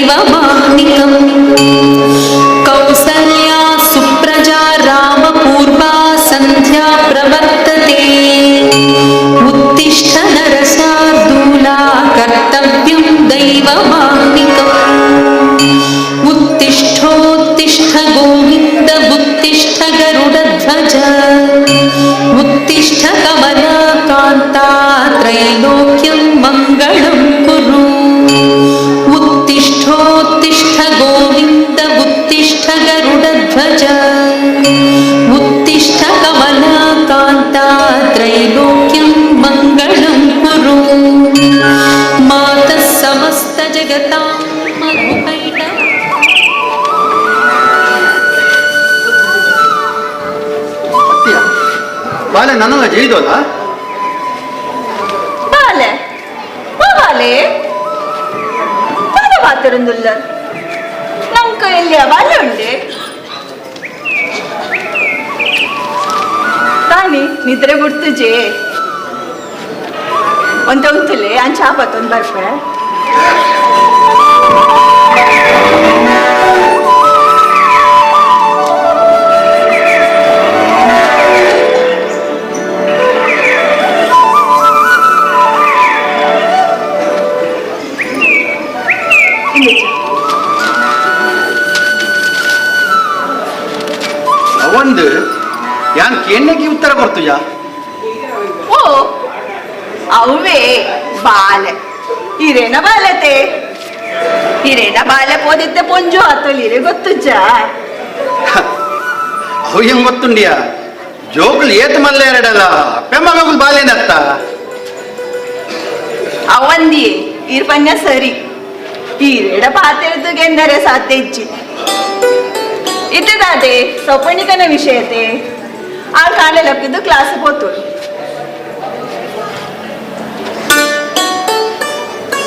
दैवमाह्निकम् कौसल्या सुप्रजा रामपूर्वा सन्ध्या प्रवर्तते उत्तिष्ठ नरशार्दूला कर्तव्यं दैवमाह्निकम् उत्तिष्ठोत्तिष्ठ गोविन्द उत्तिष्ठ गरुडध्वज उत्तिष्ठ कमलाकान्ता त्रैलोक्यं मङ्गलं कुरु उत्तिष्ठोत्तिष्ठ गोविन्द उत्तिष्ठ गरुडध्वज उत्तिष्ठ कमलाकान्ता त्रैलोक्यं मङ्गलं कुरु मातः समस्त जगतां मधुकैट ಬಾಲೆ ನನ್ನ ಜೈದೋಲ್ಲ ಬಾಲೆ ಬಾಲೆ ಬಾಲೆ ಮಾತಾಡೊಂದುಲ್ಲ ನಮ್ಮ ಕೈಯಲ್ಲಿ ಬಾಲೆ ಉಂಡೆ ತಾನಿ ನಿದ್ರೆ ಬಿಡ್ತುಜೆ ಒಂದು ಉಂತಲೆ ಅಂಚ ಆಪತ್ತೊಂದು ಬರ್ಪೆ ಒಂದು ಯಾನ್ ಕೆಣ್ಣಕ್ಕೆ ಉತ್ತರ ಕೊಡ್ತುಜ ಓ ಅವೇ ಬಾಲೆ ಹಿರೇನ ಬಾಲತೆ ಹಿರೇನ ಬಾಲೆ ಪೋದಿತ್ತೆ ಪೊಂಜು ಆತೊಲಿರೆ ಗೊತ್ತುಜ್ಜ ಅವು ಹೆಂಗ್ ಗೊತ್ತುಂಡಿಯ ಜೋಗುಲು ಏತ್ ಮಲ್ಲ ಎರಡಲ್ಲ ಪೆಮ್ಮಗಲ್ ಬಾಲೇನತ್ತ ಅವಂದಿಯೇ ಇರ್ಪನ್ಯ ಸರಿ ಹಿರೇಡ ಪಾತೆರದು ಗೆಂದರೆ ಸಾಧ್ಯ ಇಚ್ಚಿ ಇದ್ದದಾದೆ ಸೌಪರ್ಣಿಕನ ವಿಷಯತೆ ಆ ಕಾಲೆ ಲಕ್ಕಿದ್ದು ಕ್ಲಾಸ್ ಹೋತು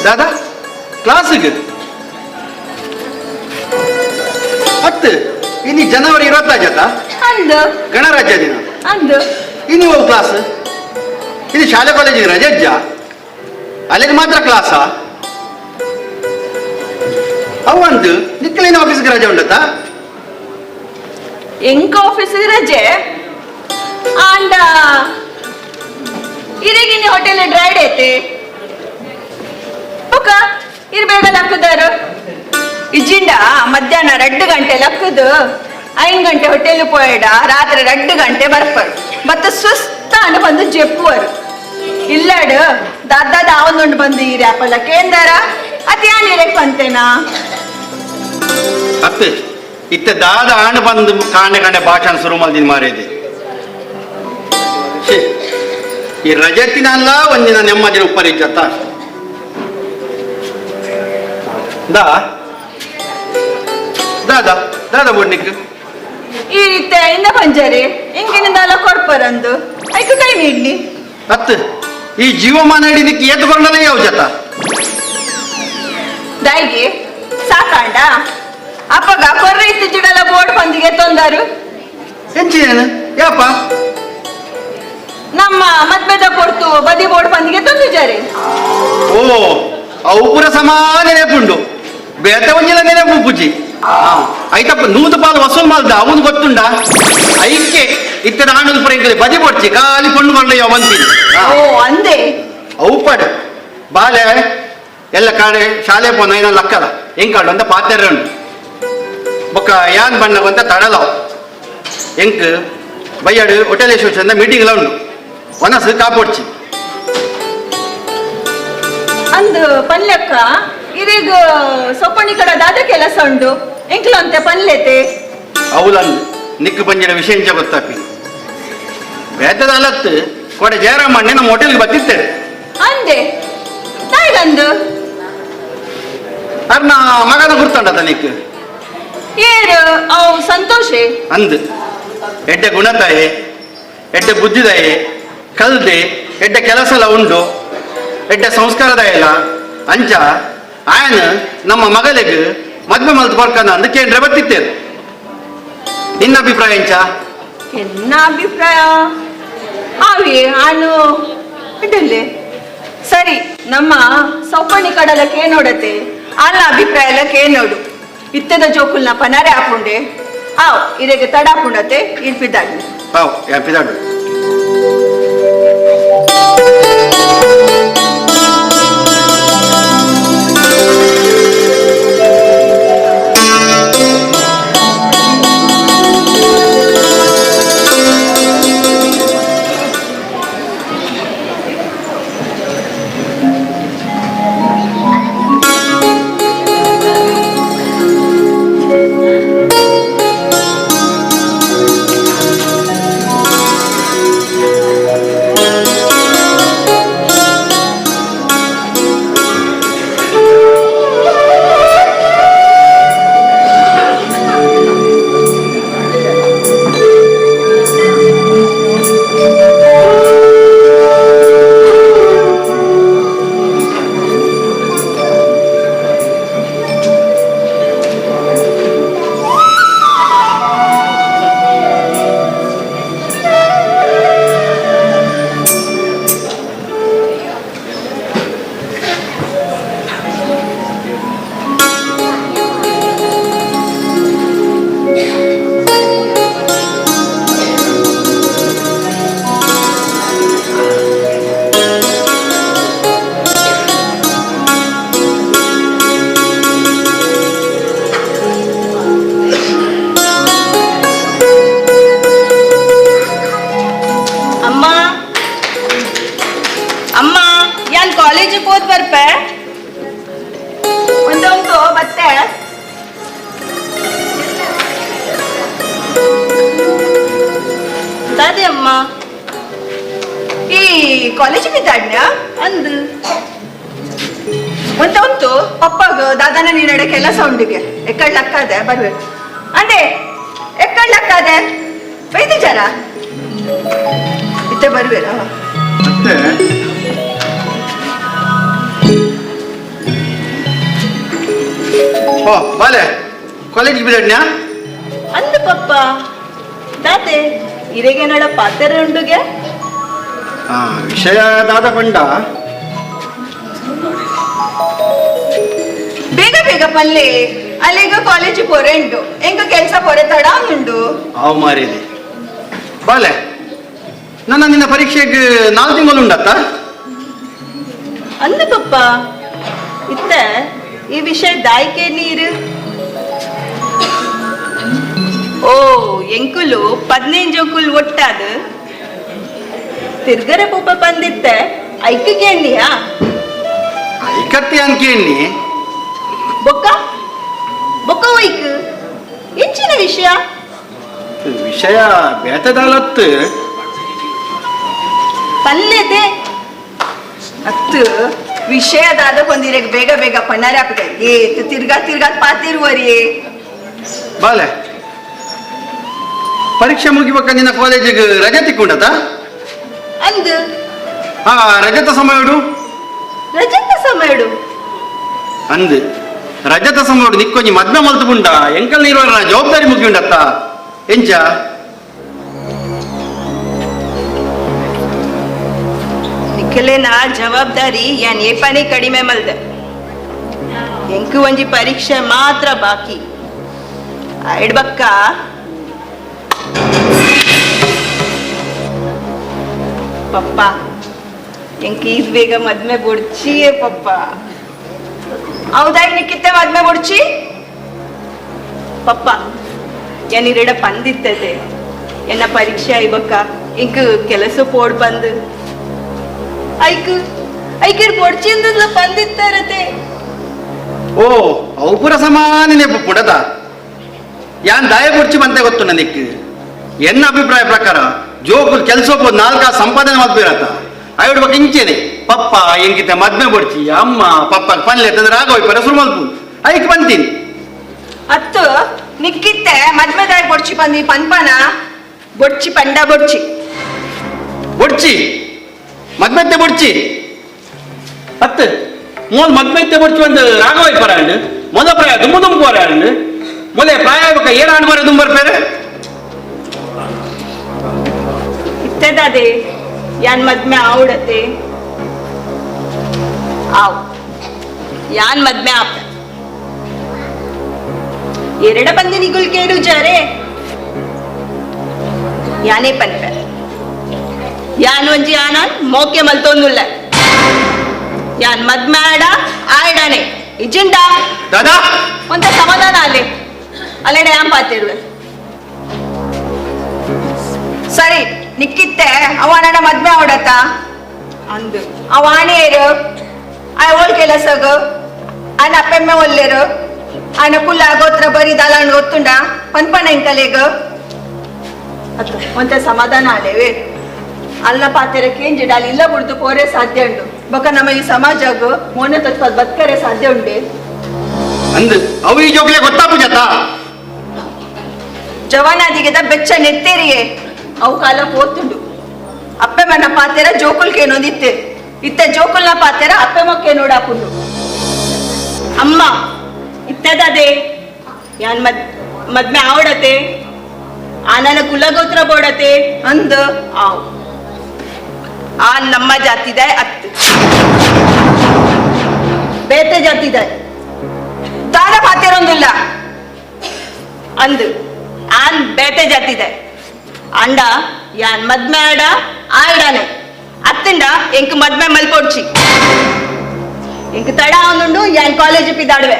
ದಾದಾ ಕ್ಲಾಸಿಗೆ ಹತ್ತು ಇನ್ನು ಜನವರಿ 25 ಅಂದು ಗಣರಾಜ್ಯ ದಿನ ಅಂದು ಇನ್ನು ಹೋಗು ಕ್ಲಾಸ್ ಇದು ಶಾಲೆ ಕಾಲೇಜಿಗೆ ರಜೆ ಅಜ್ಜ ಅಲ್ಲಿಗೆ ಮಾತ್ರ ಕ್ಲಾಸಾ ಅವಂದು ನಿಕ್ಕಲಿನ ಆಫೀಸ್ಗೆ ರಜೆ ಉಂಡತ್ತಾ ಎಂಕ ಆಫೀಸ್ ರಜೆ ಆಂಡ ಇರಿಗಿನ ಹೋಟೆಲ್ ಡ್ರೈಡ್ ಐತೆ ಓಕ ಇರ್ಬೇಗ ಲಕ್ಕದಾರು ಇಜ್ಜಿಂಡ ಮಧ್ಯಾಹ್ನ 2 ಗಂಟೆ ಲಕ್ಕದು 5 ಗಂಟೆ ಹೋಟೆಲ್ ಪೋಯಡ ರಾತ್ರಿ 2 ಗಂಟೆ ಬರ್ಪರು ಮತ್ತೆ ಸುಸ್ತಾನ ಬಂದು ಜೆಪ್ಪುವರು ಇಲ್ಲಾಡು ದಾದಾದ ಅವನೊಂಡು ಬಂದು ಈ ರ್ಯಾಪಲ್ಲ ಕೇಂದಾರ ಅತ್ಯಾನ್ ಇರಕ್ ಬಂತೇನಾ ಅತ್ತೆ ಇತ್ತ ದಾದ ಆಣ ಬಂದು ಕಾಣೆ ಕಾಣೆ ಭಾಷಣ ಶುರು ಮಾಡಿದ ಮಾರೇದೆ ಈ ರಜತ್ತಿನಲ್ಲ ಒಂದಿನ ನೆಮ್ಮದಿನ ಉಪರಿಜತ್ತ ದಾದ ದಾದ ಬೋಡ್ನಿಕ್ ಈ ರೀತಿ ಇಂದ ಪಂಜರೆ ಹಿಂಗಿನಿಂದಲ್ಲ ಕೊಡ್ಪರಂದು ಐಕು ಕೈ ನೀಡ್ಲಿ ಅತ್ತ ಈ ಜೀವಮಾನ ಹಿಡಿದಕ್ಕೆ ಏತ್ ಬರಲ್ಲ ಯಾವ ಜತ ದೈಗೆ ಸಾಕಾಂಡ ಅಪ್ಪಗ ಕೊರ್ರೆ ಇತ್ತಿಜಿಡಲ ಬೋರ್ಡ್ ಪಂದಿಗೆ ತೊಂದರು ಹೆಂಚೇನು ಯಾಪ ನಮ್ಮ ಮದ್ವೆದ ಕೊಡ್ತು ಬದಿ ಬೋರ್ಡ್ ಪಂದಿಗೆ ತೊಂದಿದ್ದಾರೆ ಓ ಅವು ಪುರ ಸಮಾನ ನೆನಪುಂಡು ಬೇತ ಒಂಜಿಲ ನೆನಪು ಪೂಜಿ ಐತಪ್ಪ 100 ಪಾಲು ವಸೂಲ್ ಮಾಡ್ದ ಅವನು ಗೊತ್ತುಂಡ ಐಕ್ಕೆ ಇತ್ತ ಆಣದ ಪುರ ಇಂಕಲಿ ಬದಿ ಪಡ್ಚಿ ಖಾಲಿ ಕೊಂಡು ಕೊಂಡ ಅವಂತೀನಿ ಓ ಅಂದೆ ಅವು ಪಡ ಬಾಲೆ ಎಲ್ಲ ಕಾಡೆ ಶಾಲೆ ಪೋನ ಏನ ಲಕ್ಕದ ಹೆಂಗ್ ಕಾಡು ಅಂತ ಪಾತ್ರೆ ಉಂಟು ಬೊಕ್ಕ ಯಾನ್ ಬಣ್ಣ ಅಂತ ತಡಲವ ಎಂಕ್ ಬಯ್ಯಾಡು ಹೋಟೆಲ್ ಅಸೋಸಿಯೇಷನ್ ಮೀಟಿಂಗ್ ಎಲ್ಲ ಉಂಟು ಒನಸು ಕಾಪೊಡ್ಚಿ ಅಂದು ಪಲ್ಯಕ್ಕ ಇರೀಗ ಸೊಪ್ಪಣಿ ಕಡ ದಾದ ಕೆಲಸ ಉಂಟು ಎಂಕ್ಲು ಅಂತೆ ಪಲ್ಯತೆ ಅವಲಂದು ನಿಕ್ಕು ಪಂಜಿನ ವಿಷಯ ಗೊತ್ತಾಪಿ ಬೇತದ ಅಲತ್ತು ಕೊಡೆ ಜಯರಾಮಣ್ಣೆ ನಮ್ಮ ಹೋಟೆಲ್ಗೆ ಬರ್ತಿರ್ತೇವೆ ಅಂದೆ ತಾಯ್ಗಂದು ಅರ್ನ ಮಗನ ಗುರ್ತಂಡತ ನಿಕ್ಕು ಏರು ಅವು ಸಂತೋಷೆ ಅಂದು ಎಡ್ಡೆ ಗುಣತಾಯೆ ಎಡ್ಡೆ ಬುದ್ಧಿದಾಯೆ ಕಲ್ದೆ ಎಡ್ಡೆ ಕೆಲಸ ಎಲ್ಲ ಉಂಡು ಎಡ್ಡೆ ಸಂಸ್ಕಾರದ ಇಲ್ಲ ಅಂಚ ಆಯನ ನಮ್ಮ ಮಗಳಿಗೆ ಮದ್ವೆ ಮಲ್ತು ಬರ್ಕನ ಅಂದ ಕೇಂದ್ರ ಬರ್ತಿತ್ತೇರು ನಿನ್ನ ಅಭಿಪ್ರಾಯ ಎಂಚ ಎನ್ನ ಅಭಿಪ್ರಾಯ ಅವೇ ಆನು ಇಡಲೆ ಸರಿ ನಮ್ಮ ಸೌಪಣಿ ಕಡಲಕ್ಕೆ ನೋಡತೆ ಅಲ್ಲ ಅಭಿಪ್ರಾಯ ಕೇಳೋಡು ಇತ್ತದ ಜೋಕುಲ್ನ ಪನಾರೆ ಹಾಕೊಂಡೆ ಆವ್ ಇರೆಗೆ ತಡ ಹಾಕೊಂಡತೆ ಇರ್ಪಿದ್ದಾಡ್ನಿ ಹಾವ್ ಯಾಪಿದಾಡು ಕಾಲೇಜಿಗೆ ಹೋದ್ ಬರ್ಪೆ ಒಂದೊಂದು ಮತ್ತೆ ದಾದಿ ಅಮ್ಮ ಈ ಕಾಲೇಜಿಗೆ ಬಿದ್ದಾಡ್ನ ಅಂದು ಒಂದೊಂದು ಪಪ್ಪಾಗ ದಾದಾನ ನೀನಡೆ ಕೆಲಸ ಉಂಡಿಗೆ ಎಕ್ಕಡ್ಲಕ್ಕಾದೆ ಬರ್ಬೇಕು ಅಂದೆ ಎಕ್ಕಡ್ಲಕ್ಕಾದೆ ಬೈದು ಜನ ಇತ್ತೆ ಬರ್ಬೇರ ಮತ್ತೆ ಓ ಬಾಲೆ ಕಾಲೇಜಿಗೆ ಬಿದ್ದಣ್ಣ ಅಂದ ಪಪ್ಪ ದಾತೆ ಇರೆಗೆ ನಡ ಪಾತ್ರೆ ಉಂಡುಗೆ ವಿಷಯ ದಾದ ಪಂಡ ಬೇಗ ಬೇಗ ಪಲ್ಲೆ ಅಲ್ಲಿಗ ಕಾಲೇಜ್ ಪೊರೆ ಉಂಟು ಎಂಗ ಕೆಲಸ ಪೊರೆ ತಡ ಉಂಟು ಅವು ಮಾರಿದೆ ಬಾಲೆ ನಿನ್ನ ಪರೀಕ್ಷೆಗೆ 4 ತಿಂಗಳು ಉಂಡತ್ತ ಅಂದ ಪಪ್ಪ ಇತ್ತ ಈ ವಿಷಯ ದಾಯ್ಕೆ ನೀರು ಓ ಎಂಕುಲು 15 ಜೋಕುಲ್ ಒಟ್ಟಾದ ತಿರ್ಗರೆ ಪಪ್ಪ ಬಂದಿತ್ತೆ ಐಕಕ್ಕೆ ಎಣ್ಣಿಯಾ ಐಕತ್ತಿ ಅನ್ಕೇಣಿ ಬೊಕ್ಕ ಬೊಕ್ಕ ಒಯ್ಕ್ ಹೆಚ್ಚಿನ ವಿಷಯ ವಿಷಯ ಬೇತದಾಲತ್ತು ಪಲ್ಲೆದೆ ಅತ್ತು ವಿಷಯದಾದ ಬಂದಿರಕ್ಕೆ ಬೇಗ ಬೇಗ ಪನ್ನಾರೆ ಹಾಕುತ್ತೆ ಏತು ತಿರ್ಗಾ ಪಾತಿರುವರಿ ಬಾಲೆ ಪರೀಕ್ಷೆ ಮುಗಿಬೇಕ ನಿನ್ನ ಕಾಲೇಜಿಗೆ ರಜೆ ತಿಕ್ಕೊಂಡತ ಅಂದು ರಜತ ಸಮಯಡು ರಜತ ಸಮಯಡು ಅಂದು ರಜತ ಸಮಯಡು ನಿಕ್ಕೊಂಜಿ ಮದ್ಮೆ ಮಲ್ತುಕೊಂಡ ಎಂಕಲ್ ನೀರುವರ ಜವಾಬ್ದಾರಿ ಮುಗಿಯುಂಡತ್ತ ಎಂಚ ನಿಖಲೇನ ಜವಾಬ್ದಾರಿ ಯಾನ್ ಏ ಪನಿ ಕಡಿಮೆ ಮಲ್ದೆ ಎಂಕು ಒಂಜಿ ಪರೀಕ್ಷೆ ಮಾತ್ರ ಬಾಕಿ ಇಡ್ಬಕ್ಕ ಪಪ್ಪ ಎಂಕಿ ಈಸ್ ಬೇಗ ಮದ್ಮೆ ಬೊಡ್ಚಿಯೇ ಪಪ್ಪ ಹೌದಾಗಿ ನಿಕ್ಕಿತ್ತೆ ಮದ್ಮೆ ಬೊಡ್ಚಿ ಪಪ್ಪ ಏನಿರೆಡ ಪಂದಿತ್ತದೆ ಎನ್ನ ಪರೀಕ್ಷೆ ಐಬಕ್ಕ ಇಂಕ್ ಕೆಲಸ ಪೋಡ್ ಬಂದು ಐಕರ್ ಬೊಡ್ಚಿಂದ ಪಂದಿತ್ತಾರತೆ ಓ ಅವು ಪುರ ಸಮಾನ ನೆಪ ಪುಡದ ಯಾನ್ ದಾಯ ಬೊಡ್ಚಿ ಬಂತೆ ಗೊತ್ತು ನನಕ್ಕೆ ಎನ್ನ ಅಭಿಪ್ರಾಯ ಪ್ರಕಾರ ಜೋಕುಲ್ ಕೆಲಸ 4 ಸಂಪಾದನೆ ಮಾಡ್ಬಿರತ್ತ ಐಡ್ ಬಗ್ಗೆ ಇಂಚೇನೆ ಪಪ್ಪ ಎಂಗಿತ ಮದ್ಮೆ ಬೊಡ್ಚಿ ಅಮ್ಮ ಪಪ್ಪ ಪಲ್ಲೆ ತಂದ್ರೆ ಆಗೋಯ್ ಪರಸುರು ಮಲ್ಪು ಐಕ್ ಬಂತೀನಿ ಅತ್ತು ನಿಕ್ಕಿತ್ತೆ ಮದ್ಮೆದಾಯ ಬೊಡ್ಚಿ ಬಂದಿ ಪನ್ಪನ ಬೊಡ್ಚಿ ಪಂಡ ಬೊಡ್ಚಿ ಬೊಡ್ಚಿ ಮದ್ಮೆತ್ತೆ ಬೊಡ್ಚಿ ಅತ್ತು ಮೂಲ ಮದ್ಮೆತ್ತೆ ಬೊಡ್ಚಿ ಒಂದು ರಾಗೋಯ್ ಪರಾಂಡ್ ಮೊದ ಪ್ರಾಯ ದುಂಬ ಪೋರಾಂಡ್ ಮೊಲೆ ಪ್ರಾಯ ಆಗ್ಬೇಕ ಏನ್ ಆಡ್ಬಾರ ದುಂಬರ್ಪೇರೆ ಇತ್ತದಾದೆ ಯಾನ್ ಮದ್ಮೆ ಆವಡತೆ ಆವ್ ಯಾನ್ ಮದ್ಮೆ ಆಪ್ ಎರಡ ಬಂದಿ ನಿಗುಲ್ ಕೇಳು ಜಾರೆ ಯಾನೇ ಪನ್ಪೆ ಯಾನ್ ಒಂಜಿ ಆನಾನ್ ಮೋಕೆ ಮಲ್ತೊಂದುಲ್ಲ ಯಾನ್ ಮದ್ಮಾಡ ಆಯ್ಡಾನೆ ಇಜ್ಜಿಂಡ ದಾದಾ ಒಂದ ಸಮಾಧಾನ ಅಲ್ಲೇ ಅಲ್ಲೆಡೆ ಯಾನ್ ಪಾತಿರುವೆ ಸರಿ ನಿಕ್ಕಿತ್ತೆ ಅವನ ಮದ್ಮೆ ಅವಡತ್ತ ಅಂದು ಅವಾಣೇರು ಆ ಓಳ್ ಕೆಲಸಗ ಆನ ಅಪ್ಪೆಮ್ಮೆ ಒಲ್ಲೇರು ಆನ ಕುಲ್ಲ ಗೋತ್ರ ಬರೀ ದಾಲಾಂಡ್ ಗೊತ್ತುಂಡ ಪನ್ಪಣ ಇಂಕಲೇಗ ಒಂತ ಸಮಾಧಾನ ಅಲ್ಲೇವೆ ಅಲ್ಲ ಪಾತೆರಕ್ಕೆ ಜಿಡಾಲ್ ಇಲ್ಲ ಬಿಡ್ದು ಪೋರೆ ಸಾಧ್ಯ ಉಂಡು ಬೊಕ ನಮ್ಮ ಈ ಸಮಾಜಗ ಮೋನೆ ತತ್ವ ಬದುಕರೆ ಸಾಧ್ಯ ಉಂಡೆ ಅಂದ್ ಅವು ಈ ಜೋಗ್ಲೆ ಗೊತ್ತಾಪುಜತ ಜವಾನಾದಿಗೆದ ಬೆಚ್ಚ ನೆತ್ತೇರಿಯೇ ಅವು ಕಾಲ ಪೋತುಂಡು ಅಪ್ಪೆ ಮನ ಪಾತೆರ ಜೋಕುಲ್ಕೆ ಏನೊಂದಿತ್ತೆ ಇತ್ತ ಜೋಕುಲ್ನ ಪಾತೆರ ಅಪ್ಪೆ ಮೊಕ್ಕೆ ನೋಡಾಪುಂಡು ಅಮ್ಮ ಇತ್ತದದೆ ಯಾನ್ ಮದ್ಮೆ ಆವಡತೆ ಆನನ ಕುಲಗೋತ್ರ ಬೋಡತೆ ಅಂದ ಆವ್ ಆ ನಮ್ಮ ಜಾತಿದ ಅತ್ತು ಬೇತೆ ಜಾತಿದ ದಾನ ಪಾತೆರೊಂದಿಲ್ಲ ಅಂದು ಆನ್ ಬೇತೆ ಜಾತಿದ ಅಂಡ ಯಾನ್ ಮದ್ಮೆ ಆಡ ಆಯ್ಡಾನೆ ಅತ್ತಿಂಡ ಎಂಕ್ ಮದ್ಮೆ ಮಲ್ಪೊಡ್ಚಿ ಎಂಕ್ ತಡ ಅವನುಂಡು ಯಾನ್ ಕಾಲೇಜ್ ಪಿದಾಡುವೆ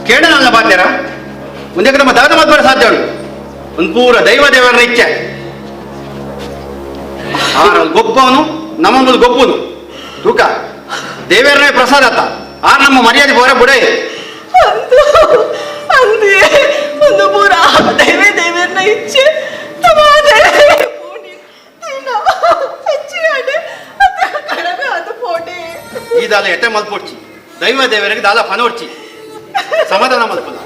ಕೇಳನಲ್ಲ ಬಾಧ್ಯರ ಮುಂದೆ ನಮ್ಮ ದಾದ ಮದ್ಬರ ಸಾಧ್ಯ ಉಂಟು ಒಂದು ಪೂರ ದೈವ ದೇವರ ಇಚ್ಛೆ ಗೊಪ್ಪವನು ನಮ್ಮದು ಗೊಪ್ಪುನು ತೂಕ ದೇವರನೇ ಪ್ರಸಾದ ಆತ ಆ ನಮ್ಮ ಮರ್ಯಾದೆ ಹೋರ ಬುಡೇ ಅಂದೇ ಒಂದು ಪೂರ ದೇವರನ ಇಚ್ಛೆ ಈ ದಾಲ ಎಟ್ಟೆ ಮಲ್ಪೊಡ್ಚಿ ದೈವ ದೇವರಿಗೆ ದಾಲ ಪನೋಡ್ಚಿ ಸಮಾಧಾನ ಮಲ್ಪದ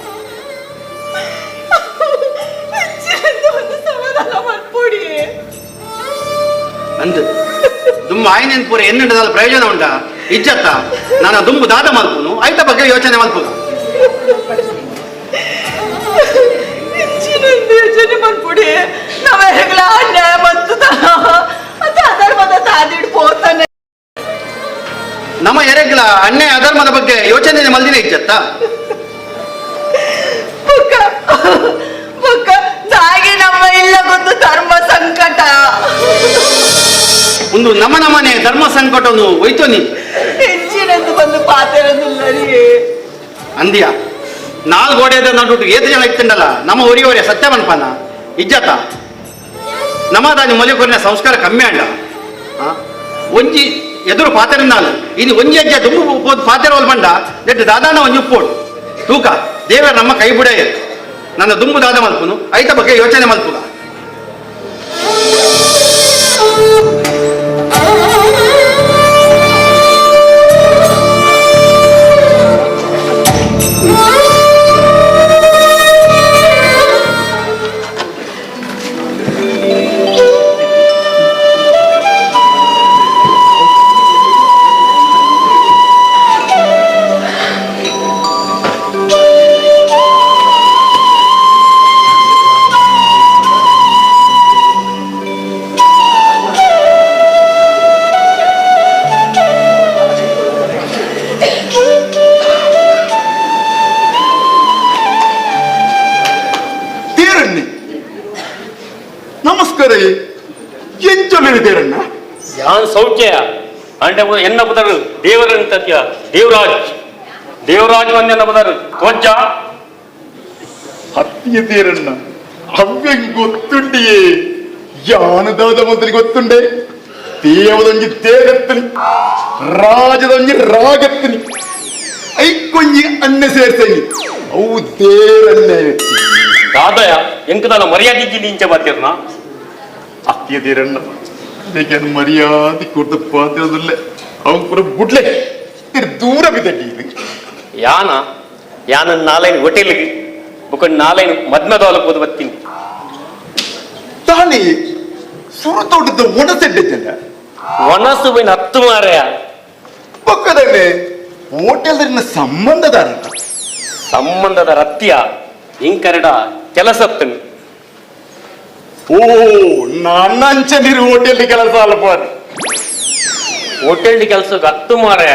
ಅಂದ್ ದುಂಬು ಆಯ್ನೇನ್ ಪೂರ ಎನ್ನಿಂಡದಾಲ ಪ್ರಯೋಜನ ಉಂಟ ಇಜ್ಜತ್ತ ನಾನು ದುಂಬು ದಾದ ಮಲ್ಪುನು ಐತ ಬಗ್ಗೆ ಯೋಚನೆ ಮಲ್ಪುನು ಯೋಚನೆ ಮಲ್ಪುಡಿ ನಾವೆಲ್ಲ ಅನ್ಯಾಯ ಬಂತು ಅಧರ್ಮದ ತಾದಿಡ್ ಪೋತಾನೆ ನಮ್ಮ ಎರೆಗ್ಲ ಅನ್ಯಾಯ ಅಧರ್ಮದ ಬಗ್ಗೆ ಯೋಚನೆ ಮಲ್ದಿನ ಇಜ್ಜತ್ತ ಹಾಗೆ ನಮ್ಮ ಇಲ್ಲ ಗೊತ್ತು ಧರ್ಮ ಸಂಕಟ ಒಂದು ನಮ್ಮನೆ ಧರ್ಮ ಸಂಕಟವನ್ನು ಒಯ್ತು ನೀ ಹೆಚ್ಚಿನಂದು ಬಂದು ಪಾತೆರದಿಲ್ಲ ಅಂದ್ಯ ನಾಲ್ಕು ಗೋಡೆದ ನಡುಟು ಏತು ಜನ ಇತ್ತಂಡಲ್ಲ ನಮ್ಮ ಒರಿಯವರೇ ಸತ್ಯವನ್ಪನ ಇಜ್ಜತ ನಮ್ಮದಾನಿ ಮೊಲೆಕೊರಿನ ಸಂಸ್ಕಾರ ಕಮ್ಮಿ ಅಂಡ ಒಂಜಿ ಎದುರು ಪಾತೆರ ನಾಲ್ ಇನ್ನು ಒಂಜಿ ಅಜ್ಜ ದುಂಬು ಪಾತೆರ ಒಲ್ ಬಂಡ ಎಟ್ಟು ದಾದಾನ ಒಂಜಿ ಉಪ್ಪೋಡು ತೂಕ ದೇವರ ನಮ್ಮ ಕೈ ಬುಡ ನನ್ನ ದುಂಬು ದಾದ ಮಲ್ಪುನು ಐತ ಬಗ್ಗೆ ಯೋಚನೆ ಮಲ್ಪುಗ ಯಾನ್ ಸೌಖ್ಯ ಅಂಡೆ ಎನ್ನ ಬುದರು ದೇವರನ್ ತತ್ಯ ದೇವರಾಜ್ ಒಂದೆನ್ನ ಬುದರು ಧ್ವಜ ಹತ್ತಿಯ ತೇರಣ್ಣ ಅವ್ಯ ಗೊತ್ತುಂಡಿಯೇ ಯಾನದಾದ ಮೊದಲು ಗೊತ್ತುಂಡೆ ದೇವದೊಂಜಿ ತೇಗತ್ತನಿ ರಾಜದೊಂಜಿ ರಾಗತ್ತನಿ ಐಕೊಂಜಿ ಅನ್ನ ಸೇರ್ಸನಿ ಅವು ತೇರನ್ನೇ ದಾದಯ ಎಂಕದಲ್ಲ ಮರ್ಯಾದೆ ಜಿಲ್ಲಿ ಇಂಚ ಬರ್ತೀರ್ನ ಹತ್ತಿಯ ತೇರಣ್ಣ ಅದಕ್ಕೆ ಮರ್ಯಾದೆ ಕೊಟ್ಟು ಪಾತ್ರದಿಲ್ಲ ಅವನ್ ಪುರ ಬುಡ್ಲೆ ದೂರ ಬಿದ್ದ ಯಾನ ನಾಲೈನ್ ಹೋಟೆಲ್ಗೆ ಬುಕೊಂಡು ನಾಲೈನ್ ಮದ್ಮೆದವಲ ಹೋದ್ ಬರ್ತೀನಿ ತಾನೇ ಸುರತೋಟದ ಒಣಸೆಡ್ಡೆಲ್ಲ ಒಣಸು ಬೈನ ಹತ್ತು ಮಾರಯ ಪಕ್ಕದಲ್ಲೇ ಹೋಟೆಲ್ನ ಸಂಬಂಧದ ರತ್ಯ ಇಂಕರಡ ಕೆಲಸ ಓ ನನ್ನಂಚಲಿರು ಹೋಟೆಲ್ ಕೆಲಸ ಅಲ್ಪ ಹೋಟೆಲ್ ಕೆಲಸಕ್ಕೆ ಹತ್ತು ಮಾರಯ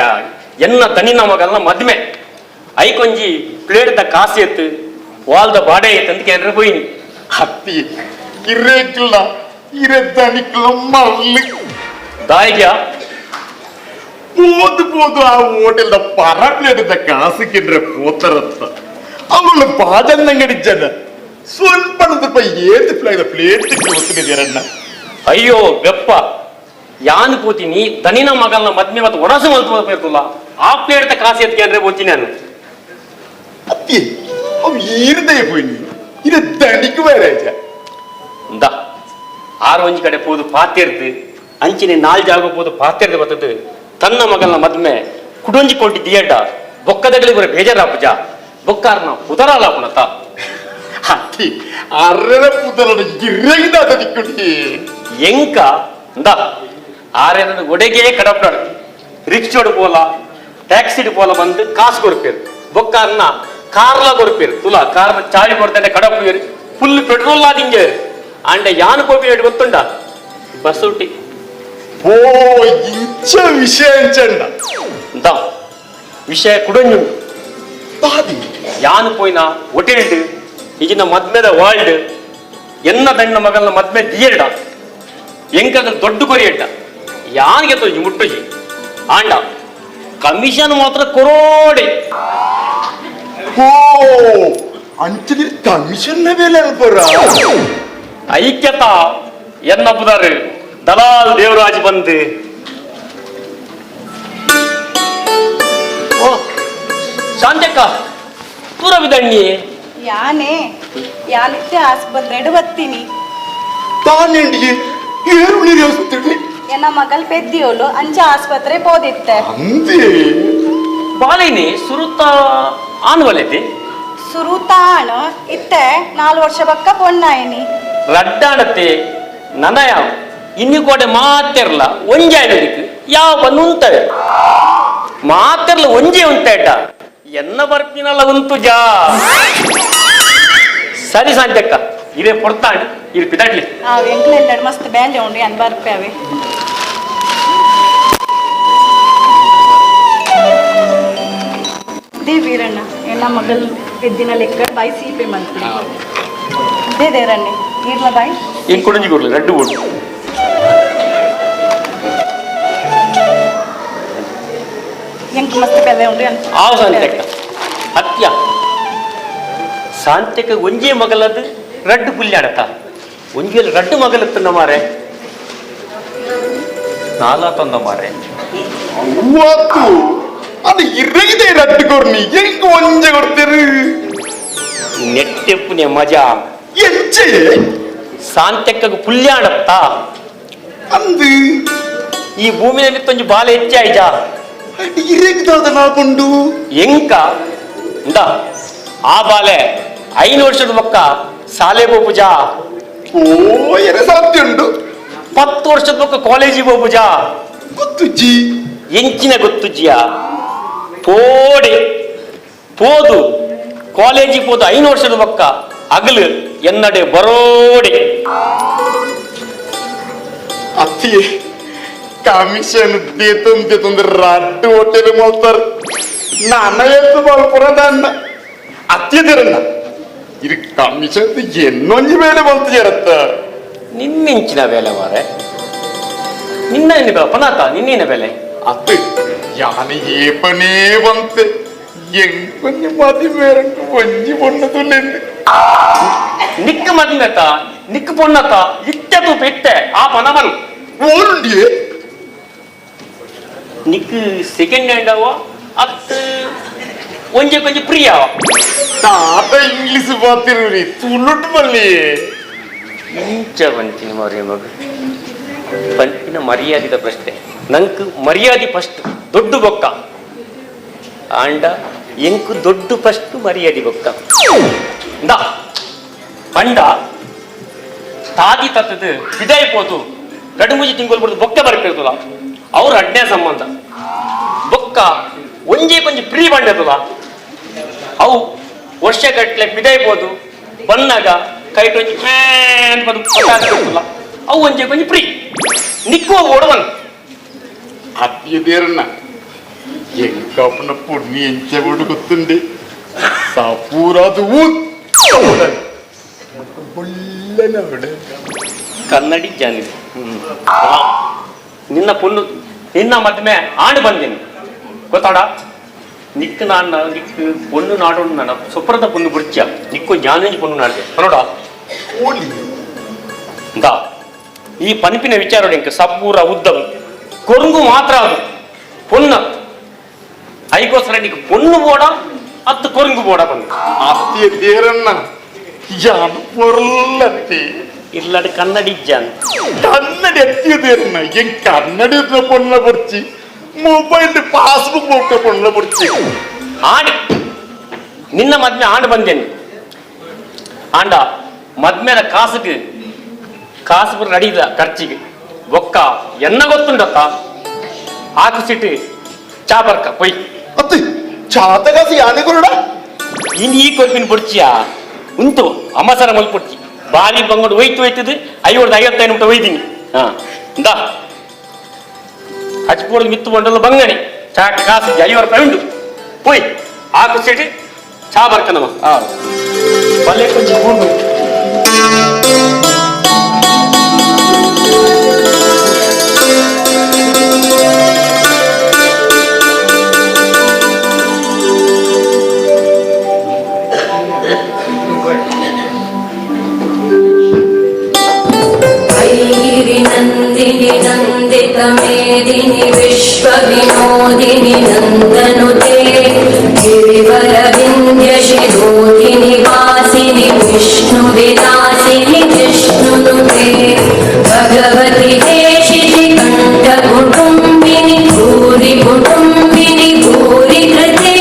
ಎನ್ನ ತಣ್ಣಿನ ಮಗಲ್ನ ಮದ್ಮೆ ಐಕೊಂಜಿ ಪ್ಲೇಟ್ದ ಕಾಸೆತ್ತು ವಾಲ್ದ ಬಾಡೆ ಐತೆ ಅಂತ ಕೇಂದ್ರ ಹೋಯ್ನಿ ಅತ್ತಿ ಇರೇಕಿಲ್ಲ ಇರೆದ್ದಾನಿಕ್ಲ ಮರ್ಲಿ ದಾಯಿಗ್ಯ போது ಆ ಹೋಟೆಲ್ದ ಪರ ಪ್ಲೇಟ್ದ ಕಾಸಿಕ್ಕಿದ್ರೆ ಪೋತರತ್ತ ಅವಳು ಬಾಜನ್ನಂಗಡಿಜ್ಜನ ಸ್ವಲ್ಪ ಏತ್ ಪ್ಲೇಟ್ ಗೊತ್ತಿದ್ದೀರಣ್ಣ ಅಯ್ಯೋ ಬೆಪ್ಪ ಯಾನ್ ಕೂತೀನಿ ದನಿನ ಮಗಲ್ನ ಮದ್ಮೆ ಮತ್ತು ಒಣಸು ಮಲ್ಪಲ್ಲ ಆ ಪ್ಲೇಟ್ದ ಕಾಸು ಎತ್ಕೊಂಡ್ರೆ ಓದ್ತೀನಿ ನಾನು ಅತ್ತಿ ಅವು ಈರ್ದೇ ಹೋಯ್ನಿ ಇರೆದ್ದಾನಿಕ್ ಬೇರೆ ಇಂದ ಆರು ಒಂಜಿ ಕಡೆ ಪೋದು ಪಾತೆರ್ದು ಅಂಚಿನ ನಾಲ್ ಜಾಗ ಪೋದು ಪಾತೆರ್ದು ಬರ್ತದೆ ತನ್ನ ಮಗಲ್ನ ಮದ್ಮೆ ಕುಡೊಂಜಿ ಕೊಟ್ಟಿ ದಿಯಡ್ಡ ಬೊಕ್ಕದಗಳಿಗೆ ಬರ ಬೇಜಾರಾಪುಜ ಬೊಕ್ಕಾರ್ನ ಪುದರಾಲಾಪುಣತ ಅತ್ತಿ ಅರ್ರನ ಪುದರನ ಗಿರ್ರೆಗಿದ ದಿಕ್ಕುಂಟಿ ಎಂಕ ಇಂದ ಆರೇನ ಒಡೆಗೆ ಕಡಪಡ ರಿಕ್ಷೋಡು ಪೋಲ ಟ್ಯಾಕ್ಸಿಡ್ ಪೋಲ ಬಂದು ಕಾಸು ಕೊಡ್ಪೇರು ಬೊಕ್ಕಾರ್ನ ಕಾರ್ಲ ಕೊಡ್ಪೇರು ತುಲಾ ಕಾರ್ ಚಾಳಿ ಕೊಡ್ತಾನೆ ಕಡಪು ಫುಲ್ ಪೆಟ್ರೋಲ್ ಆದಿಂಗೆ ಅಂಡೆ ಯಾನು ಕೋಪಿ ಗೊತ್ತುಂಡ ಬಸ್ ಉಟ್ಟಿ ಓ ಇಂಚ ವಿಷಯ ಅಂಚಂಡ ಇಂದ ವಿಷಯ ಕುಡೊಂಜು ಬಾದಿ ಯಾನು ಪೋಯ್ನ ಹೋಟೆಲ್ಡ್ ಈಗಿನ ಮದ್ಮೆದ ವರ್ಲ್ಡ್ ಎನ್ನ ದಣ್ಣ ಮಗಲ್ನ ಮದ್ಮೆ ದಿಯೇಡ ಎಂಕದ ದೊಡ್ಡ ಕೊರಿಯಡ್ಡ ಯಾನಿಗೆ ತೋಜಿ ಮುಟ್ಟುಜಿ ಆಂಡ ಕಮಿಷನ್ ಮಾತ್ರ ಕೊರೋಡೆ ಓ ಅಂಚಲಿ ಕಮಿಷನ್ ಬೇಲೆ ಅನ್ಕೋರ ಐಕ್ಯತ ಎನ್ನ ಪುದರ್ ದಲಾಲ್ ದೇವರಾಜ್ ಬಂದು ಓ ಶಾಂತಕ್ಕ ದೂರ ಬಿದಣ್ಣಿ ಯಾನೇ ಯಾಲಿತ್ತೆ ಆಸ್ಪತ್ರೆ ಬತ್ತೀನಿ ತಾನೆಂಡಿಗೆ ಏನು ನೀರು ಯೋಚಿಸ್ತೀವಿ ಎನ್ನ ಮಗಲ್ ಪೆದ್ದಿಯೋಲು ಅಂಚ ಆಸ್ಪತ್ರೆ ಪೋದಿತ್ತೆ ಅಂತೆ ಬಾಲೇನಿ ಸುರುತ್ತ ಆನ್ವಲೆತಿ ಸುರುತಾಣ ಇತ್ತೆ 4 ವರ್ಷ ಬಕ್ಕ ಪೊನ್ನಾಯಿನಿ ರಡ್ಡಾಡತ್ತೆ ನನಯ ಇನ್ನು ಕೋಡೆ ಮಾತಿರ್ಲ ಒಂಜೆ ಆಯ್ಲಿಕ್ಕೆ ಯಾವ ಬಂದು ಉಂಟವೆ ಮಾತಿರ್ಲ ಒಂಜೆ ಉಂಟೇಟ ಎನ್ನ ಬರ್ತೀನಲ್ಲ ಉಂಟು ಜಾ ಸರಿ ಸಾಂತಕ್ಕ ಇದೇ ಕೊಡ್ತಾಂಡು ಇದು ಪಿದಾಡ್ಲಿ ಆ ಎಂಕ್ಲೆಂಡ್ ಮಸ್ತ್ ಬ್ಯಾಂಡೆ ಉಂಡು ಅನ್ ಬರ್ಪೇವೆ ದೇ ವೀರಣ್ಣ ಎನ್ನ ಮಗಲ್ ಪೆದ್ದಿನ ಲೆಕ್ಕ ಬಾಯಿ ಸೀಪೆ ಮಂತ್ರಿ ದೇ ದೇರಣ್ಣೆ ಈರ್ಲ ಬಾಯಿ ಹಿಂಗೆ ಕುಡಿಂಜಿ ಕೊಡ್ಲಿ ರಡ್ಡು ಕೊಡು ಎಂಕ್ ಮಸ್ತ್ ಪೆದೆ ಉಂಡು ಆವ ಸಾಂತಕ್ಕ ಹತ್ಯ ಸಾಂತ್ಯಕ ಒಂಜೆ ಮಗಲದು ರಡ್ಡು ಪುಲ್ಯಾಡತ ಒಂಜೆಯಲ್ಲಿ ರಡ್ಡು ಮಗಲತ್ತನ್ನ ಮಾರೆ ನಾಲಾ ತೊಂದ ಮಾರೆ ಅವತ್ತು ಅದು ಇರಗಿದೆ ರಟ್ಟು ಕೊರ್ನಿ ಹೆಂಗ್ ಒಂಜೆ ಕೊಡ್ತೀರಿ ನೆಟ್ಟೆಪ್ಪುನೆ ಮಜಾ ಎಂಚೆ ಸಾಂತ್ಯಕ್ಕ ಪುಲ್ಯಾಡತ್ತ ಅಂದು ಈ ಭೂಮಿಯಲ್ಲಿ ತೊಂಜಿ ಬಾಲ ಹೆಚ್ಚಾಯ್ಜ ಅಡಿ ಇರಗಿದಾದ ನಾಕೊಂಡು ಎಂಕ ಇಂದ ಆ ಬಾಲೆ 5 ವರ್ಷದ ಮಕ್ಕ ಶಾಲೆ ಬೋಪುಜ ಓ ಎರ ಸಾಧ್ಯ ಉಂಡು 10 ವರ್ಷದ ಮಕ್ಕ ಕಾಲೇಜಿಗೆ ಬೋಪುಜ ಗೊತ್ತುಜ್ಜಿ ಎಂಚಿನ ಗೊತ್ತುಜ್ಜಿಯ ಪೋಡೆ ಪೋದು ಕಾಲೇಜಿಗೆ ಹೋದು 5 ವರ್ಷದ ಮಕ್ಕ ಅಗಲು ಎನ್ನಡೆ ಬರೋಡೆ ಅತ್ತಿ ಕಮಿಷನ್ ದೇತಂದ್ರೆ ರಟ್ಟು ಹೊಟ್ಟೆಲು ಮಾಡ್ತಾರೆ ನನ್ನ ಎತ್ತು ಮಲ್ಪುರದ ಅಣ್ಣ ಅತ್ತಿಯದಿರಣ್ಣ ಇದು ಕಮಿಷನ್ ಎನ್ನೊಂಜಿ ಮೇಲೆ ಬಂತಿರತ್ತ ನಿನ್ನೆಂಚಿನ ಬೆಲೆ ಮಾರೆ ನಿನ್ನ ಏನು ಬೆಲೆ ಪನಾತ ನಿನ್ನೇನ ಬೆಲೆ ಅತ್ತು ಯಾನಿ ಏಪನೇ ಬಂತೆ ಎಂಕೊಂಜಿ ಮದಿ ಮೇರಂಟು ಒಂಜಿ ಬಣ್ಣದುಲ್ಲೆಂದು ನಿಕ್ಕ ಮದಿನತ ನಿಕ್ಕ ಪೊನ್ನತ ಇತ್ತೆ ತೂಪ ಇತ್ತೆ ಆ ಪನವನು ಓರುಂಡಿಯೇ ನಿಕ್ ಸೆಕೆಂಡ್ ಹ್ಯಾಂಡ್ ಅವ ಅತ್ ಒಂಜೆ ಕೊಂಚ ಪ್ರಿಯ ತಾತ ಇಂಗ್ಲಿಷ್ ಬಾತಿರಿ ತುಳುಟ್ ಬಲ್ಲಿ ಇಂಚ ಬಂತಿನ ಮರಿ ಮಗ ಬಂತಿನ ಮರ್ಯಾದಿದ ಪ್ರಶ್ನೆ ನಂಕ್ ಮರ್ಯಾದೆ ಫಸ್ಟ್ ದೊಡ್ಡ ಬೊಕ್ಕ ಆಂಡ ಎಂಕು ದೊಡ್ಡ ಫಸ್ಟ್ ಮರ್ಯಾದೆ ಬೊಕ್ಕ ದ ಪಂಡ ತಾದಿ ತತ್ತದ ವಿದಾಯ ಪೋತು ಗಡುಮುಜಿ ತಿಂಗಳು ಬಿಡ್ದು ಬೊಕ್ಕ ಬರ್ಕಿರ್ತಲ್ಲ ಅವ್ರ ಅಡ್ನೇ ಸಂಬಂಧ ಬೊಕ್ಕ ಒಂಜೆ ಕೊಂಚ ಪ್ರೀ ಬಂಡದಲ್ಲ ಅವು ವರ್ಷ ಗಟ್ಲೆ ಬಿದಾಯ್ಬೋದು ಬನ್ನಾಗ ಕೈ ಟೊಂಜಿ ಅಂತ ಬಂದು ಪಟಾಕಿರ್ತಲ್ಲ ಅವು ಒಂಜೆ ಕೊಂಚ ಪ್ರೀ ನಿಕ್ಕುವ ಓಡವನ್ ಅತ್ತಿಯದೇರಣ್ಣ ಎಂಕಪ್ಪನ ಪುಣ್ಯ ಎಂಚೆಬಿಡು ಗೊತ್ತುಂಡೆ ಸಪೂರದು ಒಳ್ಳೆನವಡೆ ಕನ್ನಡಿ ಜಾನಿದೆ ನಿನ್ನ ಪುಣ್ಣು ನಿನ್ನ ಮದ್ಮೆ ಆಂಡ್ ಬಂದೇನೆ ಗೊತ್ತಾಡ ನಿಕ್ಕು ನಾನು ನಿಕ್ಕು ಪೊಣ್ಣು ನಾಡು ನನ್ನ ಸುಪ್ರದ ಪುಣ್ಣು ಬುರ್ಚ ನಿಕ್ಕು ಜಾನೇಜ್ ಪುಣ್ಣು ನಾಡಿದೆ ನೋಡ ಈ ಪನಿಪಿನ ವಿಚಾರ ಎಂಕ ಸಬ್ಬೂರ ಉದ್ದವು ಕೊರಂಗು ಮಾತ್ರ ಅದು ಪೊನ್ನ ಐಗೋಸ್ಕರ ನೀನು ಪೊಣ್ಣು ಬೋಡ ಅತ್ತು ಕೊರಂಗು ಬೋಡ ಬಂದು ಅತ್ತಿಯ ದೇರನ್ನ ಯಾನು ಪೊರ್ಲತ್ತಿ ಇಲ್ಲದ ಕನ್ನಡಿ ಜಾನ್ ಕನ್ನಡಿ ಅತ್ತಿಯ ದೇರನ್ನ ಹೆಂಗ್ ಕನ್ನಡಿ ಪೊಣ್ಣ ಬುರ್ಚಿ ಮೊಬೈಲ್ ಪಾಸ್ಬುಕ್ ಹೋಗ್ತಾ ಪೊಣ್ಣ ಬುರ್ಚಿ ಆಡಿ ನಿನ್ನ ಮದ್ಮೆ ಆಂಡ್ ಬಂದೇನೆ ಆಂಡ ಮದ್ಮೆದ ಕಾಸು ನಡೀದ ಖರ್ಚಿಗೆ ಒಕ್ಕ ಎನ್ನ ಗೊತ್ತುಂಡತ್ತ ಹಾಕಿಸಿಟ್ಟು ಚಾಬರ್ಕ ಪೊಯ್ ಅತ್ತಿ ಚಾತಗಾಸಿ ಯಾನೆ ಕೊರಡ ಇನ್ನು ಈ ಕೊರ್ಪಿನ ಬುಡ್ಚಿಯ ಉಂಟು ಅಮಸರ ಮಲ್ಪುಡ್ಚಿ ಬಾರಿ ಬಂಗೋಡು ಹೋಯ್ತದು 550 ನಿಮಿಷ ಒಯ್ದೀನಿ ಹಾ ಇಂದ ಹಚ್ಪೂರ್ದು ಮಿತ್ತು ಬಂಡಲು ಬಂಗಣಿ ಚಾಟ್ ಕಾಸು 50 ರೂಪಾಯಿ ಉಂಟು ಪೊಯ್ ಹಾಕಿಸಿಟ್ಟು ಚಾಬರ್ಕ ನಮ್ಮ ಬಲ್ಲೆ ಕೊಂಚ ಹೂಡು नंदिनी नंदित मेदिनी विश्व विनोदिनी नंदनुते गिरिवर विंध्य शिरोधिनी वासिनी विष्णु विलासिनी विष्णुनुते भगवती देशिति कंठ कुटुंबिनी भूरि कुटुंबिनी भूरि कृते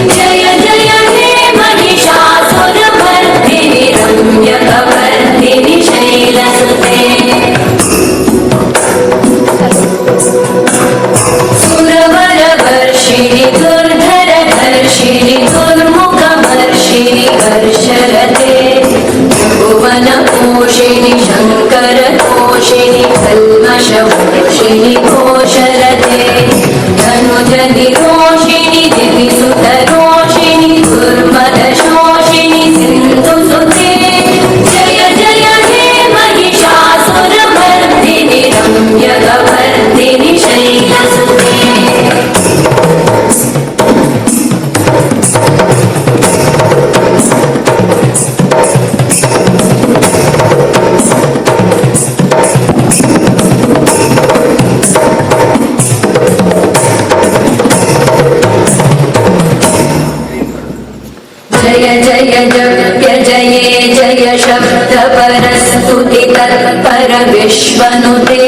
जय जय हे महिषासुरमर्दिनी रम्यकवर्दिनी शैलसुते सुरवरवर्षिणि दुर्धरधर्षिणि दुर्मुखवर्षिणि वर्षरते भुवनपोषिणि शङ्करतोषिणि कल्मषमोषिणि घोषरते धनुजनिरोषिणि दिविसुतरोषिणि दुर्मदशोषिणि सिन्धुसुते जय जय हे महिषासुरमर्दिनि रम्यकवर्दिनि शैलसुते जय जय जप्य जये जय शब्द परस्तुति तत्पर विश्वनुते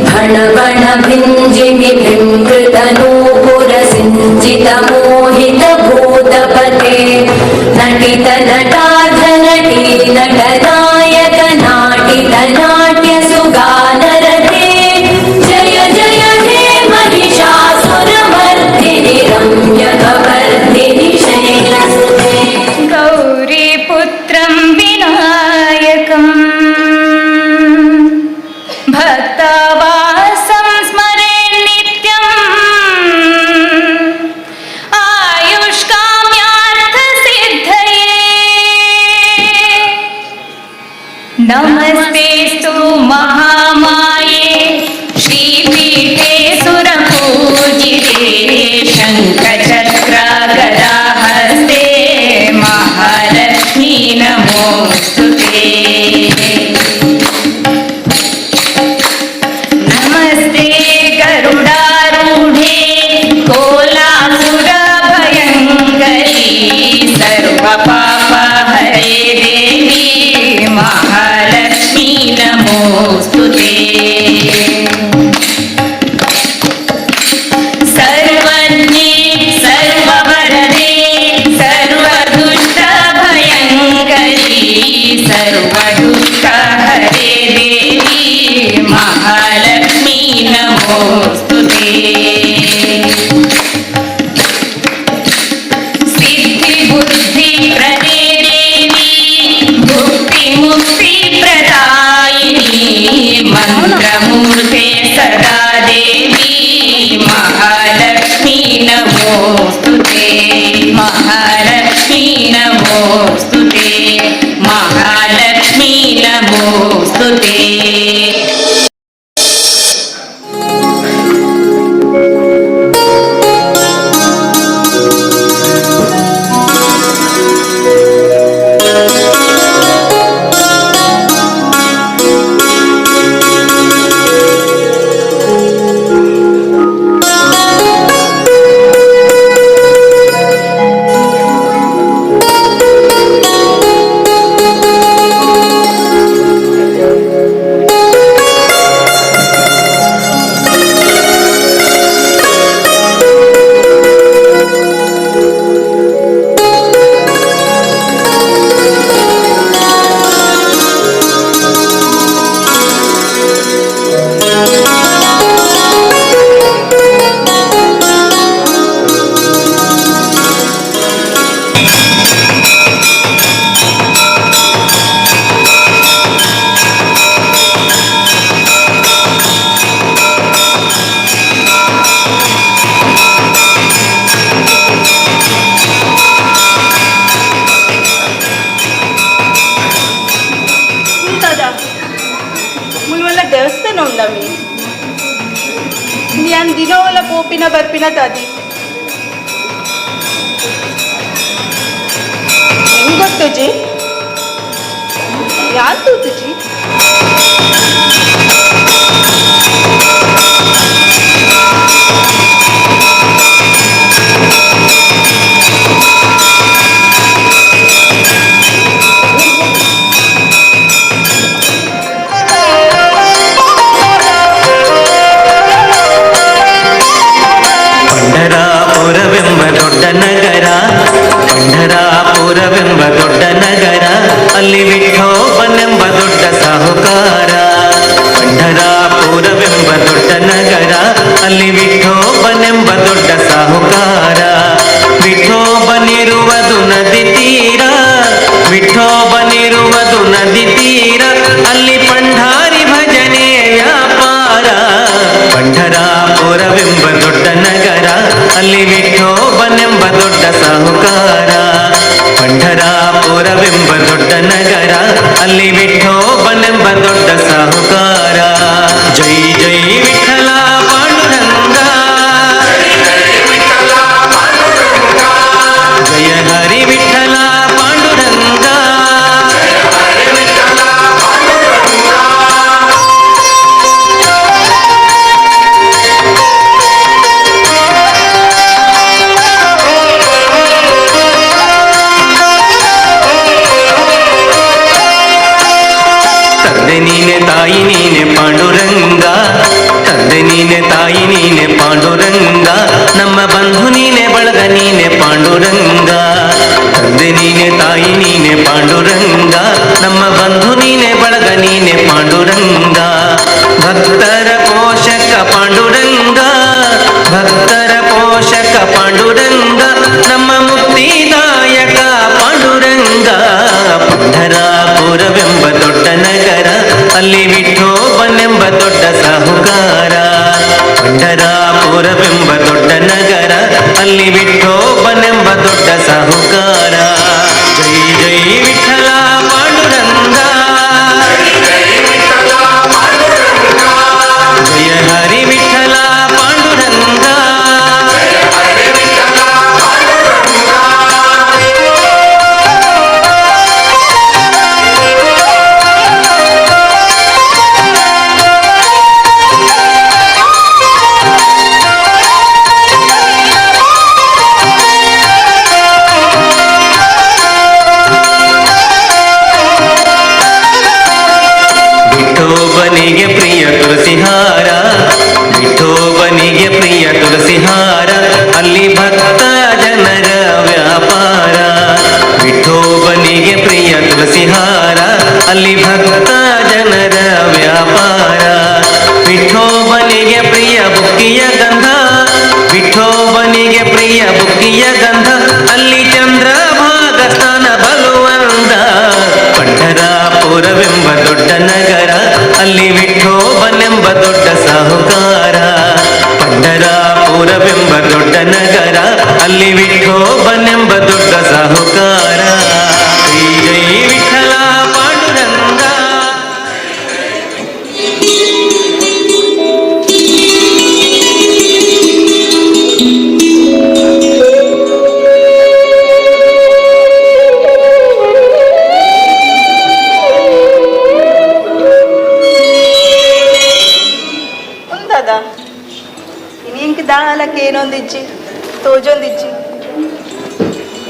भण भण भिञ्जिमि भिङ्कृत नूपुर सिञ्चित मोहित भूतपते नटित नटार्ध नटी नटनायक नाटित नाट्य सुगानरते जय जय हे महिषासुरमर्दिनि रम्यकवर्दिनि शैलसुते गौरीपुत्रं विनायकं भक्तवासं स्मरे नित्यम् आयुष्काम्यार्थसिद्धये नमस्तेस्तु महामाये श्रीपीठे सुरपूजिते शङ्खचक्रगदाहस्ते महालक्ष्मी नमोस्तुते नमस्ते गरुडारूढे कोलासुरभयङ्करी सर्वपापहरे देवी महालक्ष्मी नमोस्तुते सर्वज्ञे सर्व नमोस्तुते महालक्ष्मी नमोस्तुते महालक्ष्मी नमोस्तुते ದೇವಸ್ಥಾನ ಉಂಟಾ ನಾನು ದಿನವಲ್ಲ ಪೋಪಿನ ಬರ್ಪಿನ ತಾದಿ ಹೆಂಗ್ ಗೊತ್ತು ಜಿ ಯಾರು ತೂತು ಜಿ ಪಂಢರಾಪುರವೆಂಬ ದೊಡ್ಡ ನಗರ ಪಂಢರಾಪುರವೆಂಬ ದೊಡ್ಡ ನಗರ ಅಲ್ಲಿ ವಿಠೋಬನೆಂಬ ದೊಡ್ಡ ಸಾಹುಕಾರ ಪಂಢರಾಪುರವೆಂಬ ದೊಡ್ಡ ನಗರ ಅಲ್ಲಿ ವಿಠೋಬನೆಂಬ ದೊಡ್ಡ ಸಾಹುಕಾರ ವಿಠೋಬನಿರುವುದು ನದಿ ತೀರ ವಿಠೋಬನಿರುವುದು ನದಿ ತೀರ ಅಲ್ಲಿ ಪಂಢಾರಿ ಭಜನೆ ವ್ಯಾಪಾರ ಪಂಢರಾಪುರವೆಂಬ ದೊಡ್ಡ ನಗರ ಅಲ್ಲಿ ವಿಠೋಬನೆಂಬ ದೊಡ್ಡ ಸಾಹುಕಾರ ಪಂಢರಾಪುರವೆಂಬ ದೊಡ್ಡ ನಗರ ಅಲ್ಲಿ ವಿಠೋಬನೆಂಬ ದೊಡ್ಡ ಸಾಹುಕಾರ ಜೈ ಜೈ ವಿಠಲ ಪಾಂಡುರಂಗ ಜಯ ಹರಿ ವಿಠಲ ಪಾಂಡುರಂಗ ತಂದೆ ನೀನೆ ತಾಯಿ ನೀನೆ ಪಾಂಡುರಂಗ ತಂದೆ ನೀನೆ ತಾಯಿ ನೀನೆ ಪಾಂಡುರಂಗ ನಮ್ಮ ಬಂಧು ನೀನೆ ಬಳಗ ನೀನೆ ಪಾಂಡುರಂಗ ತಂದೆ ನೀನೆ ತಾಯಿ ನೀನೆ ಪಾಂಡುರಂಗ ನಮ್ಮ ಬಂಧು ನೀನೆ ಬಳಗ ನೀನೆ ಪಾಂಡುರಂಗ ಭಕ್ತರ ಪೋಷಕ ಪಾಂಡುರಂಗ ಭಕ್ತರ ಪೋಷಕ ಪಾಂಡುರಂಗ ನಮ್ಮ ಮುಕ್ತಿದಾಯಕ ಪಾಂಡುರಂಗ ಪಂಢರಾಪುರವೆಂಬ ದೊಡ್ಡ ನಗರ ಅಲ್ಲಿ ವಿಠೋಬನೆಂಬ ದೊಡ್ಡ ಸಾಹುಕಾರ ಪಂಢರಾಪುರವೆಂಬ ದೊಡ್ಡ ನಗರ ಅಲ್ಲಿ ವಿಠೋಬನೆಂಬ ದೊಡ್ಡ ಸಾಹುಕಾರ ಜೈ ಜೈ ವಿಠಲ ಪಾಂಡುರಂಗ ಜಯ ಹರಿ ವಿಠಲ ಪಾಂಡುರಂಗ ವಿಠೋಬನಿಗೆ ಪ್ರಿಯ ತುಳಸಿಹಾರ ವಿಠೋಬನಿಗೆ ಪ್ರಿಯ ತುಳಸಿಹಾರ ಅಲ್ಲಿ ಭಕ್ತ ಜನರ ವ್ಯಾಪಾರ ವಿಠೋಬನಿಗೆ ಪ್ರಿಯ ತುಳಸಿಹಾರ ಅಲ್ಲಿ ಭಕ್ತ ಜನರ ವ್ಯಾಪಾರ ವಿಠೋಬನಿಗೆ ಪ್ರಿಯ ಬುಕ್ಕಿಯ ಗಂಧ ವಿಠೋಬನಿಗೆ ಪ್ರಿಯ ಬುಕ್ಕಿಯ ಗಂಧ ಅಲ್ಲಿ ಚಂದ್ರಭಾಗ ಸ್ಥಾನ ಬಲುವಂದ ಪಂಢರಾಪುರವೆಂಬ ದೊಡ್ಡ ನಗರ ಅಲ್ಲಿ ವಿಠೋಬನೆಂಬ ದೊಡ್ಡ ಸಾಹುಕಾರ ಪಂಢರಾಪುರವೆಂಬ ದೊಡ್ಡ ನಗರ ಅಲ್ಲಿ ವಿಠೋಬನೆಂಬ ದೊಡ್ಡ ಸಾಹುಕಾರ. ಶ್ರೀ ಜೈ ವಿಠಲ ಪಾಂಡುರಂಗ. ఉందా ఇంక దాలకి ఏనొందిచ్చి తోజొందిచ్చి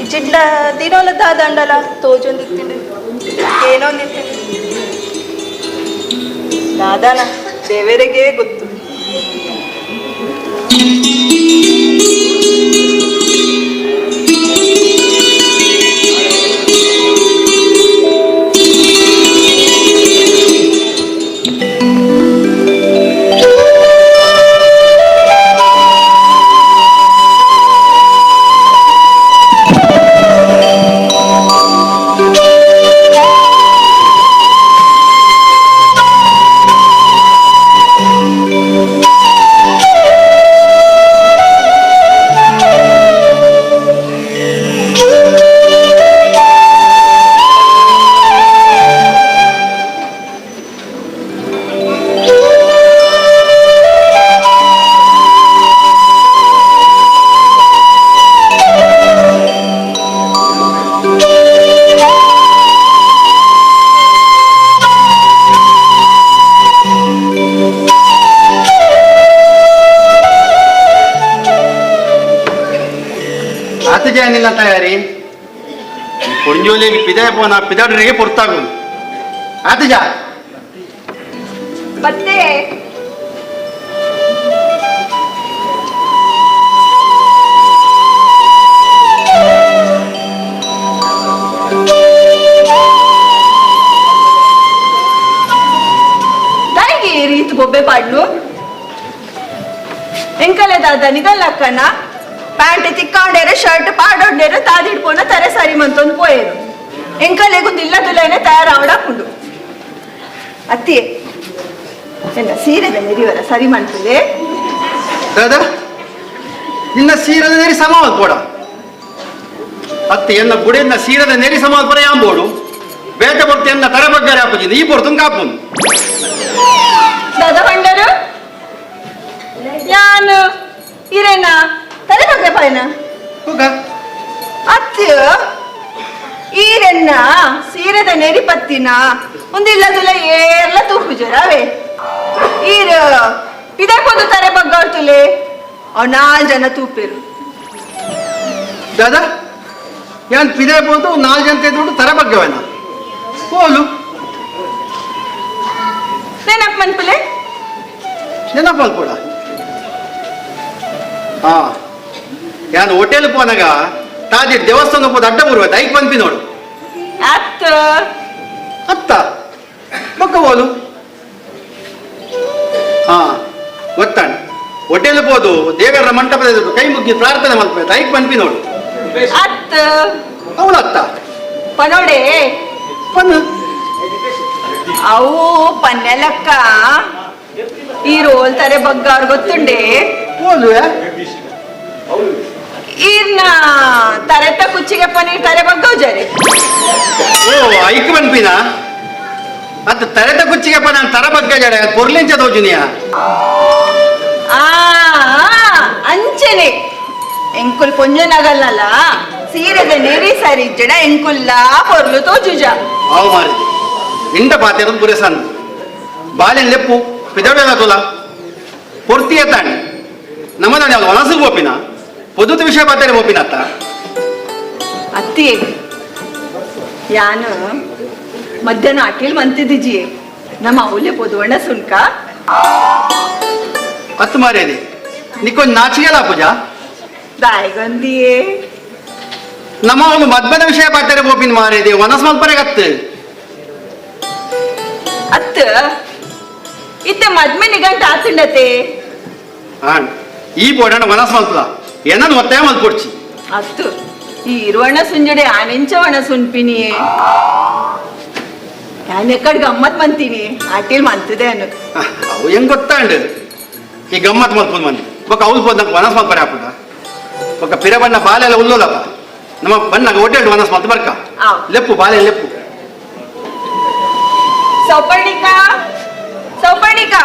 ఇచ్చిట్లా తినోళ్ళ దాదండల తోజొందిచ్చిండు ಏನೊಂದಿచ్చిండు దాదాన ದೇವರಿಗೆ ಗೊತ್ತು. ನಿನ್ನ ತಯಾರಿ ಪುಂಜೋಲಿಗೆ ಪಿದಾಯ ಪೋನ ಪಿದಾಡ್ರಿಗೆ ಪೊರ್ತಾಗು ಆತಜ ಮತ್ತೆ దానికి ఈ రీతి బొబ్బే పాడ్ను ఎంకలే దాదా నిదల్లక్కన ಪ್ಯಾಂಟ್ ತಿಕ್ಕೊಂಡೇರೆ ಶರ್ಟ್ ಪಾಡೊಂಡೇರೆ ತಾದಿಡ್ಪೋನ ತರೆ ಸರಿ ಮಂತೊಂದು ಪೋಯೇರು ಎಂಕಲೆಗು ದಿಲ್ಲದುಲೇನೆ ತಯಾರಾವಡಾಕುಂಡು ಅತ್ತಿ ಎಲ್ಲ ಸೀರೆದ ನೆರಿವರ ಸರಿ ಮಾಡ್ತದೆ ದಾದಾ ನಿನ್ನ ಸೀರದ ನೆರಿ ಸಮಾವಲ್ ಪೋಡ ಅತ್ತೆ ಎನ್ನ ಬುಡೆನ್ನ ಸೀರದ ನೆರಿ ಸಮಾವಲ್ ಪರ ಯಾಂಬೋಡು ಬೇಟ ಬರ್ತೆ ಎನ್ನ ತರ ಬಗ್ಗರೆ ಹಾಪುಜಿಂದ ಈ ಪೊರ್ತುಂ ಕಾಪುಂದು ದಾದಾ ಬಂಡರು ಯಾನು ಇರೇನ ತಲೆ ಬಗ್ಗೆ ಪಾಯನ ಹೋಗ ಅತ್ಯ ಈರೆನ್ನ ಸೀರೆದ ನೆರಿ ಪತ್ತಿನ ಒಂದಿಲ್ಲದಲ್ಲ ಏರ್ಲ ತೂಪುಜರವೇ ಈರ ಇದಕ್ಕೊಂದು ತರೆ ಬಗ್ಗಾಡ್ತುಲೆ ಅವ್ 4 ಜನ ತೂಪೇರು ದಾದಾ ಯಾನ್ ಪಿದೆ ಬೋದು 4 ಜನ ತೆಗೆದು ತರ ಬಗ್ಗವೇನ ಹೋಲು ನೆನಪ್ ಮನ್ಪುಲೆ ನೆನಪಲ್ ಕೂಡ ಹಾ ಯಾನ್ ಹೋಟೆಲ್ ಪೋನಾಗ ತಾದಿ ದೇವಸ್ಥಾನ ಹೋದ ಅಡ್ಡ ಬರುವ ದೈಕ್ ಬಂದ್ಪಿ ನೋಡು ಅತ್ತ ಅತ್ತ ಬೊಕ್ಕ ಬೋಲು ಹಾ ಗೊತ್ತಾಣ ಹೋಟೆಲ್ ಬೋದು ದೇವರ ಮಂಟಪದ ಎದುರು ಕೈ ಮುಗ್ಗಿ ಪ್ರಾರ್ಥನೆ ಮಾಡ್ಬೇಕು ದೈಕ್ ಬಂದ್ಪಿ ನೋಡು ಅತ್ತ ಅವಳು ಅತ್ತ ಪನೋಡೆ ಪನ್ನು ಅವು ಪನ್ನೆಲಕ್ಕ ಈ ರೋಲ್ ತರೆ ಬಗ್ಗಾರ್ ಗೊತ್ತುಂಡೆ ಬೋಲು ಈರ್ನ ತರೆತ ಕುಚ್ಚಿಗೆ ಪನೀರ್ ತರೆ ಬಗ್ಗವ್ ಜರೆ ಓ ಐಕ್ ಬಂದ್ಪಿನ ಅತ್ತ ತರೆತ ಕುಚ್ಚಿಗೆಪ್ಪ ನಾನು ತರ ಬಗ್ಗ ಜಡ ಪೊರ್ಲಿಂಚ ತೋಜುನಿಯ ಆ ಅಂಚನೆ ಎಂಕುಲ್ ಪೊಂಜನಗಲ್ಲಲ್ಲ ಸೀರೆದ ನೆರಿ ಸರಿ ಜಡ ಎಂಕುಲ್ಲ ಪೊರ್ಲು ತೋಜುಜ ಅವು ಮಾರಿದೆ ಇಂಡ ಪಾತ್ರೆ ಪುರೆಸನ್ ಬಾಲ್ಯನ್ ಲೆಪ್ಪು ಪಿದವೆಲ್ಲ ತುಲ ಪೊರ್ತಿಯ ತಾಣಿ ನಮ್ಮದಾಣಿ ಅದು ಒಣಸು ಗೋಪಿನ ಪೊದುತ ವಿಷಯ ಪಾತ್ರೆ ಗೋಪಿನ ಅತ್ತ ಅತ್ತಿ ಯಾನು ಮಧ್ಯಾಹ್ನ ಅಟ್ಟಿಲ್ ಮಂತಿದ್ದಿಜಿ ನಮ್ಮ ಅವಲೆ ಪೊದುವಣ್ಣ ಸುನ್ಕ ಅತ್ತು ಮಾರೇದಿ ನಿಕ್ಕೊಂದು ನಾಚಿಗೆಲ್ಲ ಪೂಜಾ ದಾಯಿಗೊಂದಿಯೇ ನಮ್ಮ ಅವನು ಮದ್ಮದ ವಿಷಯ ಪಾತ್ರೆ ಗೋಪಿನ ಮಾರೇದಿ ಒಣಸ್ ಮಲ್ಪರೆಗೆ ಅತ್ತ ಇತ್ತೆ ಮದ್ಮೆ ನಿಗಂಟ ಆತುಂಡತೆ ಹಾಂ ಈ ಬೋಡಣ ಒಣಸ್ ಮಲ್ಪದ ಏನನ್ನು ಒತ್ತಾಯ ಮಲ್ಪೊಡ್ಚಿ ಅತ್ತು ಈ ಇರುವಣ್ಣ ಸುಂಜಡೆ ಆನೆಂಚವಣ್ಣ ಸುನ್ಪಿನಿಯೇ ನಾನು ಎಕ್ಕಡ್ ಗಮ್ಮತ್ ಮಂತೀನಿ ಆಟಿಲ್ ಮಂತಿದೆ ಅನ್ನು ಅವು ಹೆಂಗ್ ಗೊತ್ತಾಂಡು ಈ ಗಮ್ಮತ್ ಮಲ್ಪುದ್ ಮಂದಿ ಬೊಕ್ಕ ಅವ್ಲು ಪೋದ್ ನಂಗೆ ಒಣಸ್ ಮಲ್ಪರೆ ಹಾಪುದ ఒక పిరబడిన బాలెల ఉల్లోలప్ప ನಮ್ಮ ಬಣ್ಣಗ ಒಡ್ಡೆರಡು ಮನಸ್ಸು ಮತ್ತೆ ಬರ್ಕ ಲೆಪ್ಪು ಬಾಲೆ ಲೆಪ್ಪು ಸೌಪರ್ಣಿಕ ಸೌಪರ್ಣಿಕ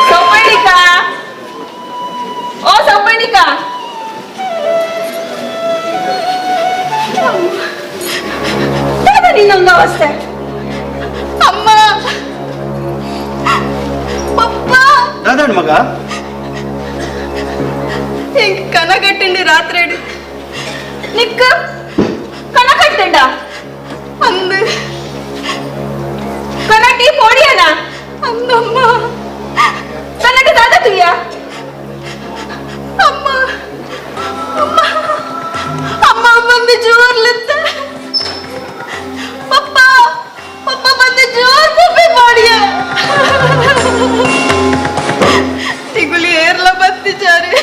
ಸೌಪರ್ಣಿಕ ಓ ಸೌಪರ್ಣಿಕ ನಿನ್ನೊಂದು ಅವಸ್ಥೆ ಅಮ್ಮ ಪಪ್ಪ ದಾದಾಡು ಮಗ ಹಿಂಗ್ ಕನ ಕಟ್ಟಿಂಡಿ ರಾತ್ರಿ ನಿಕ್ಕ ಕನ ಕಟ್ಟಂಡ ಅಂದು ಕನಟಿ ಪೋಡಿಯನ ಅಂದಮ್ಮ ಕನಟ ದಾದ ತುಯ್ಯ ಅಮ್ಮ ಅಮ್ಮ ಅಮ್ಮ ಬಂದು ಜೋರ್ಲಿತ್ತ ಪಪ್ಪ ಪಪ್ಪ ಬಂದು ಜೋರ್ ಪಪ್ಪಿ ಮಾಡಿಯ ತಿಗುಲಿ ಏರ್ಲ ಬತ್ತಿಚಾರೆ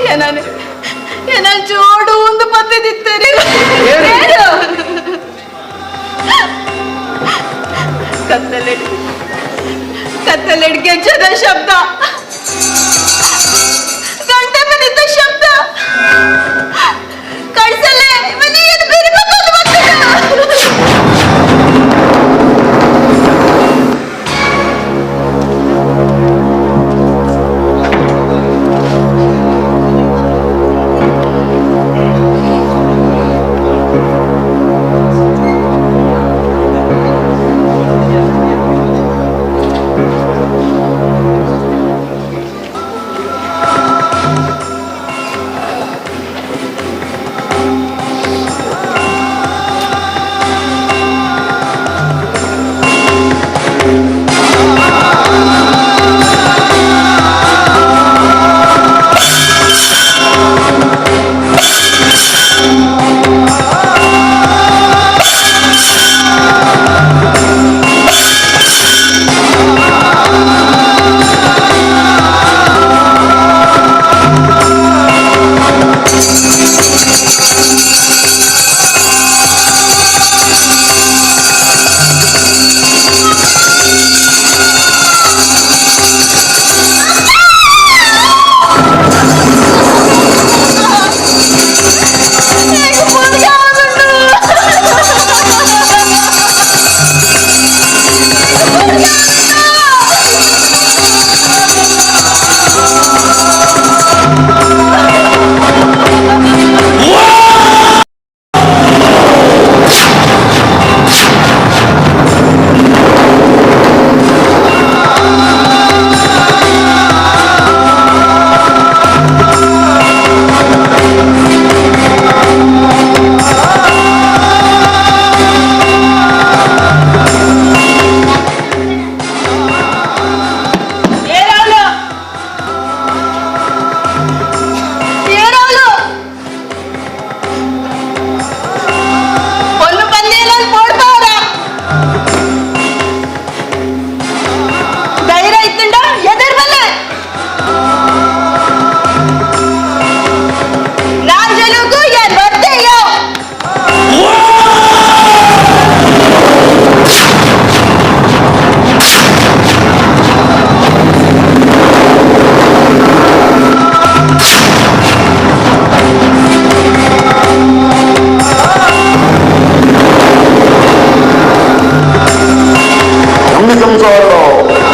ಏನಾನು ಜೋಡು ಒಂದು ಪತ್ತಿದಿತ್ತೇನೆ ಕತ್ತಲೆಡ್ಗೆ ಜನ ಶಬ್ದ ಗಂಟೆ ಮನಿದ್ದ ಶಬ್ದ ಕಳ್ಸಲೆ ಮನೆಯನ್ನು ಬೇರೆ ಮಕ್ಕಳು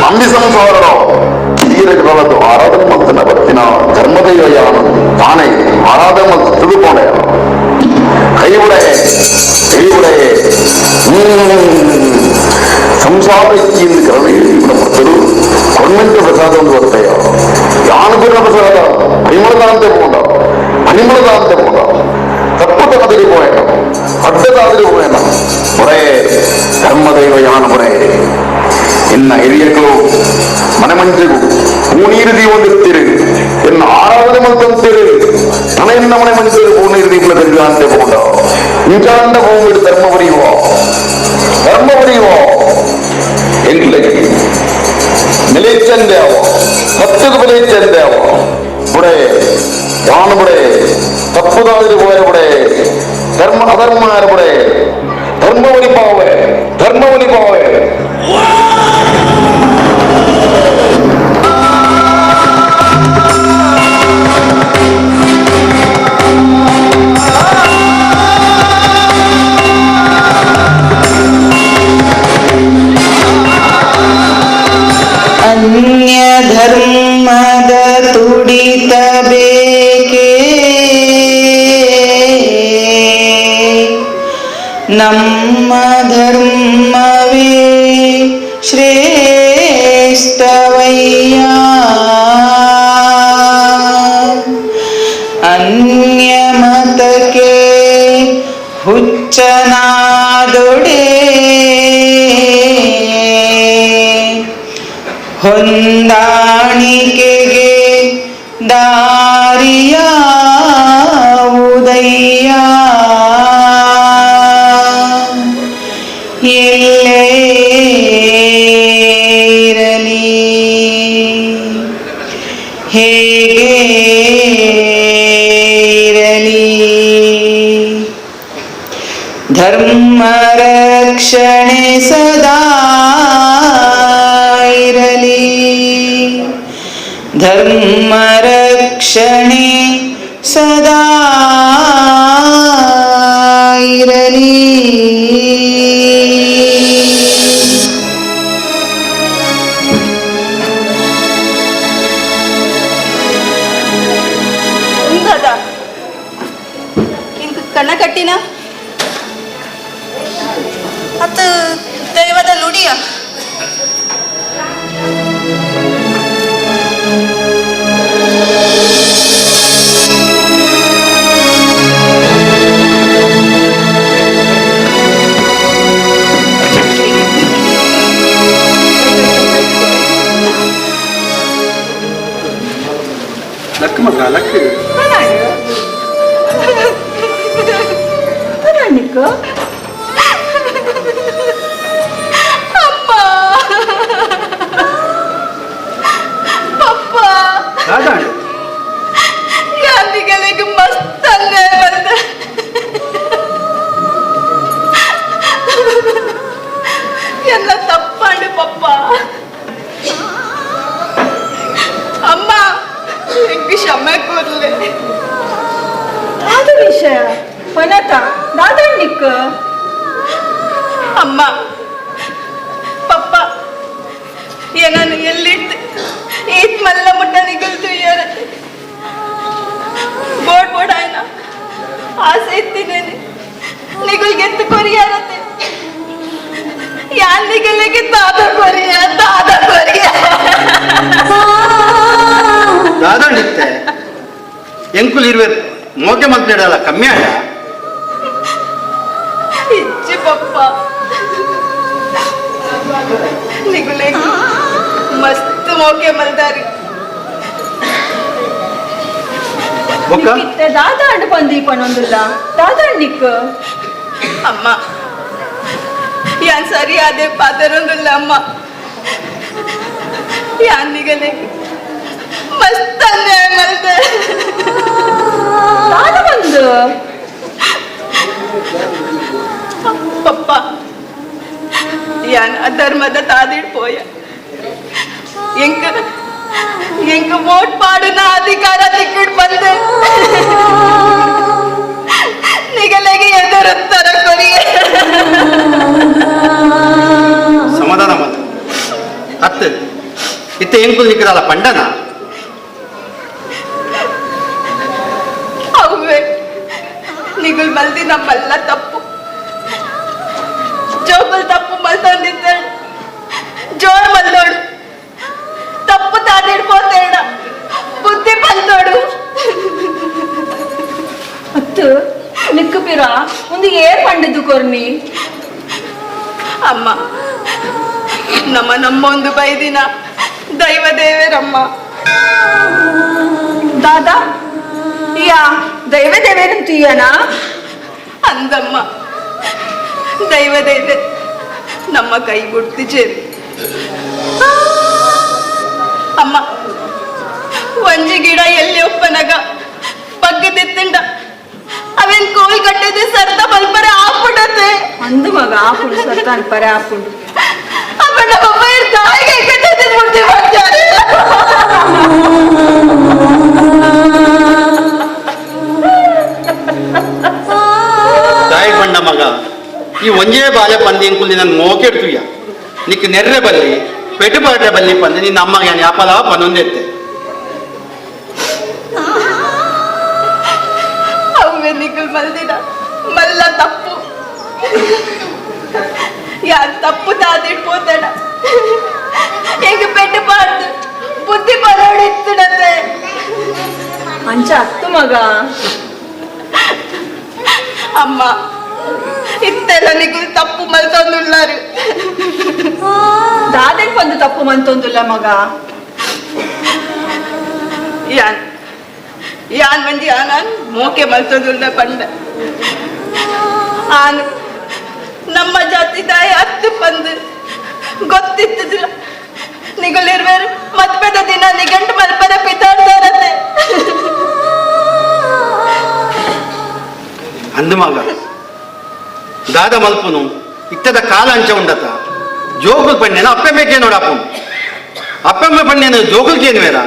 ಅಂಬಿ ಸಂಸಾರನೋ ತೀರಗಳದು ಆರಾಧನೆ ಮಲ್ತನ ಬತ್ತಿನ ಧರ್ಮದೈವ ಯಾನು ತಾನೇ ಆರಾಧನೆ ಮಲ್ತು ತಿಳ್ಕೊಂಡೆ ಕೈವುಡೆಯೇ ಸಂಸಾರ ಇಚ್ಛೆಯಿಂದ ಕರುಣೆ ಇವನ ಭಕ್ತರು ಕೊನ್ನೆಂಟು ಪ್ರಸಾದ ಒಂದು ಬರ್ತಾಯ ಯಾನುಗುಣ ಪ್ರಸಾದ ಪರಿಮಳದ ಅಂತೆ ಪೋಂಡ ಪರಿಮಳದ ಅಂತೆ ಪೋಂಡ ತಪ್ಪುದಾದಿರಿ ಪೋಯಣ ಅಡ್ಡದಾದಿರಿ ಪೋಯಣ ಬುಡೇ ಧರ್ಮದೈವ ಯಾನು ಬುಡೇ ಇನ್ನ ಹಿರಿಯಗಳು ಮನೆ ಮಂಜಿಗೂ ಹೂನೀರು ದೀವಂದಿರ್ತೀರಿ ಇನ್ನು ಆರಾಧನೆ ಮಂತಂತೀರಿ ಮನೆಯಿಂದ ಮನೆ ಮಂಜಿರು ಹೂನೀರು ದೀಪಲ ತೆಗೆದ ಅಂತೆ ಪೋಂಡ ಇಂಚಾಂಡ ಹೋಗ್ಬಿಟ್ಟು ಧರ್ಮ ಬರೆಯುವ ಎಂಗ್ಲೆ ನಿಲೇಚಂದೇವ ಹತ್ತದ ಬಲೇಚಂದೇವ ಬುಡೆ ಯಾನು ಬುಡೆ ತಪ್ಪುದಾದಿರಿ ಪೋಯ ಬುಡೆ ಧರ್ಮ ಅಧರ್ಮ ಯಾರು ಬುಡೆ ಧರ್ಮ ಒಲಿಪಾವೆ ನಮ್ಮ ಧರ್ಮವೇ ಶ್ರೇಷ್ಠವಯ್ಯ ಅನ್ಯ ಮತಕ್ಕೆ ಹುಚ್ಚನಾದೊಡೆ ಹೊಂದಾಣಿಕೆಗೆ ದಾರಿಯಾವುದಯ್ಯ ಎಲ್ಲೇ ಇರಲಿ ಹೇಗೆ ಇರಲಿ ಧರ್ಮ ರಕ್ಷಣೆ ಸದಾ ಇರಲಿ ಧರ್ಮ ರಕ್ಷಣೆ ಸದಾ ಇರಲಿ. ಉಂದದ ಇಂದು ಕಣ್ಣ ಕಟ್ಟಿನ ಅದು ದೈವದ ನುಡಿಯ ಲಕ್ ಮಗ ಲಕ್ ಅಮ್ಮ ಪಪ್ಪ ದಾದಾಂಡು ಯಾರಿಗಳಿಗೆ ಮಸ್ತ್ ಅನ್ಯಾಯ ಬಂದ ಎಲ್ಲ ತಪ್ಪಾಂಡು ಪಪ್ಪ ಅಮ್ಮ ಹೆಂಗೆ ಕ್ಷಮೆ ಕೊಡ್ಲೆ ಅದು ವಿಷಯ ಪನತ ದಾದಂಡಿಕ್ ಅಮ್ಮ ಪಪ್ಪ ಏನನ್ನು ಎಲ್ಲಿಟ್ಟು ಈತ್ ಮಲ್ಲ ಮುಟ್ಟ ನಿಗಲ್ತು ಏನತ್ತೆ ಬೋಡ್ ಬೋಡ್ ಆಯ್ನ ಆಸೆ ಇತ್ತಿನೇನೆ ನಿಗುಲ್ ಗೆತ್ತು ಕೊರಿಯಾರತ್ತೆ ಯಾನ್ ನಿಗಲಿಗೆ ದಾದ ಕೊರಿಯ ದಾದಾಂಡಿತ್ತೆ ಎಂಕುಲ್ ಇರುವೆ ಮೋಕೆ ಮಲ್ಪೇಡಲ್ಲ ಕಮ್ಮಿ ಆಡ ಇಜ್ಜಿ ಪಪ್ಪ ನಿಗುಲೆ ಮಸ್ತ್ ಮೋಕೆ ಮಲ್ದಾರಿ ಬೊಕ್ಕ ದಾದಾಂಡ್ ಬಂದಿ ಪನೊಂದುಲ್ಲ ದಾದಾಂಡಿಕ್ ಅಮ್ಮ ಯಾನ್ ಸರಿ ಅದೇ ಪಾತರೊಂದಿಲ್ಲ ಅಮ್ಮ ಯಾನ್ ನಿಗಲೆ ಮಸ್ತ್ ಅನ್ಯಾಯ ಮಲ್ದೆ ದಾದ ಬಂದು ಪಪ್ಪ ಯಾನ್ ಅಧರ್ಮದ ತಾದಿಡ್ಪೋಯ ಎಂಕ ವೋಟ್ ಪಾಡುನ ಅಧಿಕಾರ ತಿಕ್ಕಿಡ್ ಬಂದೆ ನಿಗಲೆಗೆ ಎದುರುತ್ತರ ಕೊರಿಯ ಸಮಾಧಾನ ಮತ ಹತ್ತು ಇತ್ತೆ ಎಂಕುಲ್ ನಿಕ್ಕದಲ್ಲ ಪಂಡನ ಅವೇ ನಿಗುಲ್ ಮಲ್ದಿ ನಮ್ಮಲ್ಲ ತಪ್ಪು ಜೋಬಲ್ ತಪ್ಪು ಮಲ್ತಂದಿದ್ದ ಜೋರ್ ಮಲ್ದೋಡು ತಪ್ಪು ತಾದಿಡ್ಬೋದೇಡ ಬುದ್ಧಿ ಬಂದೋಡು ಅತ್ತು ನಿಕ್ಕು ಪಿರ ಒಂದು ಪಂಡಿದ್ದು ಕೊರ್ನಿ ಅಮ್ಮ ನಮ್ಮೊಂದು ಬೈದಿನ ದೈವ ದೇವರಮ್ಮ ದಾದಾ ಯಾ ದೈವ ದೇವೇರಂತೀಯನಾ ಅಂದಮ್ಮ ದೈವ ದೇವೆ ನಮ್ಮ ಕೈ ಗುಡ್ತಿಜೇರಿ ಅಮ್ಮ ಒಂಜಿ ಗಿಡ ಎಲ್ಲಿ ಒಪ್ಪನಗ ಬಗ್ಗದಿತ್ತಿಂಡ ಅವೇನ್ ಕೋಲ್ ಕಟ್ಟಿದೆ ಸರ್ದ ಬಲ್ಪರೆ ಆಪುಡತೆ ಅಂದು ಮಗ ಆಪುಡು ಸರ್ತಾನ್ ಪರೆ ಆಪುಡು ಅವನ ಒಬ್ಬ ತಾಯಿಗೆ ಕಟ್ಟಿದ್ದು ಮುಟ್ಟಿ ಮಾಡ್ತಾರೆ ತಾಯಿ ಬಂಡ ಮಗ ಈ ಒಂಜೇ ಬಾಲೆ ಪಂದಿ ಎಂಕುಲ್ ನನ್ನ ಮೋಕೆಡ್ತುಯ್ಯ ನಿಕ್ ನೆರ್ರೆ ಬಲ್ಲಿ ಪೆಟ್ಟುಪಾಟ್ರೆ ಬಲ್ಲಿ ಪಂದಿ ನಿನ್ನ ಅಮ್ಮಗೆ ಯಾಪಲ ಪನ್ನೊಂದೆತ್ತೆ ಅವೇ ನಿಗುಲ್ ಮಲ್ದಿನ ಮಲ್ಲ ತಪ್ಪು ಯಾರು ತಪ್ಪು ತಾದಿಟ್ಬೋದಣ ಈಗ ಪೆಟ್ಟಬಾರ್ದು ಬುದ್ಧಿ ಬರೋಡಿತ್ತುನಂತೆ ಅಂಚ ಅತ್ತು ಮಗ ಅಮ್ಮ ಇತ್ತೆಲ್ಲ ನಿಗುಲು ತಪ್ಪು ಮಲ್ತೊಂದುಳ್ಳಾರು ದಾದೆಗೆ ಒಂದು ತಪ್ಪು ಮಂತೊಂದುಲ್ಲ ಮಗ ಯಾನ್ ಮಂದಿ ಆನಾನ್ ಮೋಕೆ ಮಲ್ತೊಂದುಲ್ಲ ಪಂಡ ಆನು ನಮ್ಮ ಜಾತಿದಾಯ ಹತ್ತು ಬಂದು ಗೊತ್ತಿತ್ತದಿಲ್ಲ ನಿಗುಲಿರ್ವೇರು ಮದ್ವೆದ ದಿನ ನಿಗಂಟು ಮಲ್ಪದ ಪಿತಾಡ್ತಾರತ್ತೆ ಅಂದು ಮಗ ದಾದ ಮಲ್ಪುನು ಇತ್ತದ ಕಾಲ ಅಂಚ ಉಂಡತ ಜೋಗುಲ್ ಪಣ್ಣೆನ ಅಪ್ಪೆಮ್ಮೆಗೆ ನೋಡಪ್ಪ ಅಪ್ಪೆಮ್ಮೆ ಪಣ್ಣೆನ ಜೋಗುಲ್ಗೇನು ಬೇಡ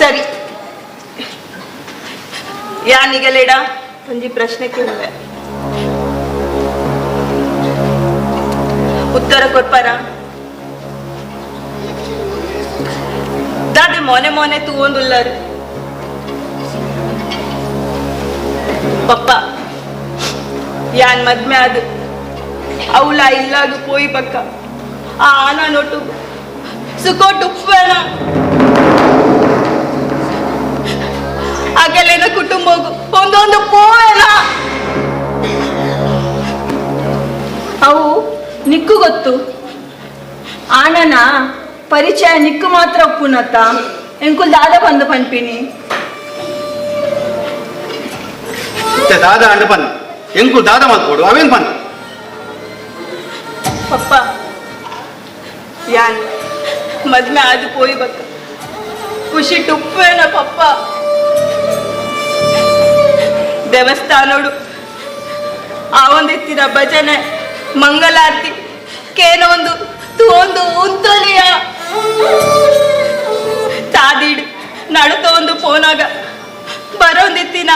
ಸರಿ ಯಾನಿಗಲೇಡ ಒಂಜಿ ಪ್ರಶ್ನೆ ಕೇಳಿದೆ ಉತ್ತರ ಕೊಡ್ಪಾರ ದಾದೆ ಮೊನೆ ಮೊನೆ ತೂವೊಂದುಲ್ಲಾರು ಪಪ್ಪ ಯಾನ್ ಮದ್ಮೆ ಅದು ಅವಳ ಇಲ್ಲಾಗ ಪೋಯಿ ಪಕ್ಕ ಆ ಆನ ನೋಟು ಸುಕೋಟು ಉಪ್ಪೇನ ಆಗೆಲ್ಲೇನ ಕುಟುಂಬ ಒಂದೊಂದು ಪೋವೇನ ಅವು ನಿಕ್ಕು ಗೊತ್ತು ಆನನ ಪರಿಚಯ ನಿಕ್ಕು ಮಾತ್ರ ಒಪ್ಪುನತ್ತ ಎಂಕುಲ್ ದಾದ ಬಂದು ಪನ್ಪಿನಿ ಇತ್ತೆ ದಾದ ಅಂಡು ಪನ್ ಎಂಕು ದಾದ ಮಲ್ಪೋಡು ಅವೇನು ಪನ್ ಪಪ್ಪ ಯಾನ್ ಮದ್ಮೆ ಆದು ಪೋಯಿ ಬಕ್ಕ ಖುಷಿ ಟುಪ್ಪೇನ ಪಪ್ಪ ದೇವಸ್ಥಾನೋಡು ಆ ಒಂದಿತ್ತಿನ ಭಜನೆ ಮಂಗಲಾರತಿ ಕೇನೊಂದು ತೂಂದು ಉಂತೊಲಿಯ ತಾದಿಡು ನಡುತ್ತ ಒಂದು ಪೋನಾಗ ಬರೋಂದಿತ್ತಿನ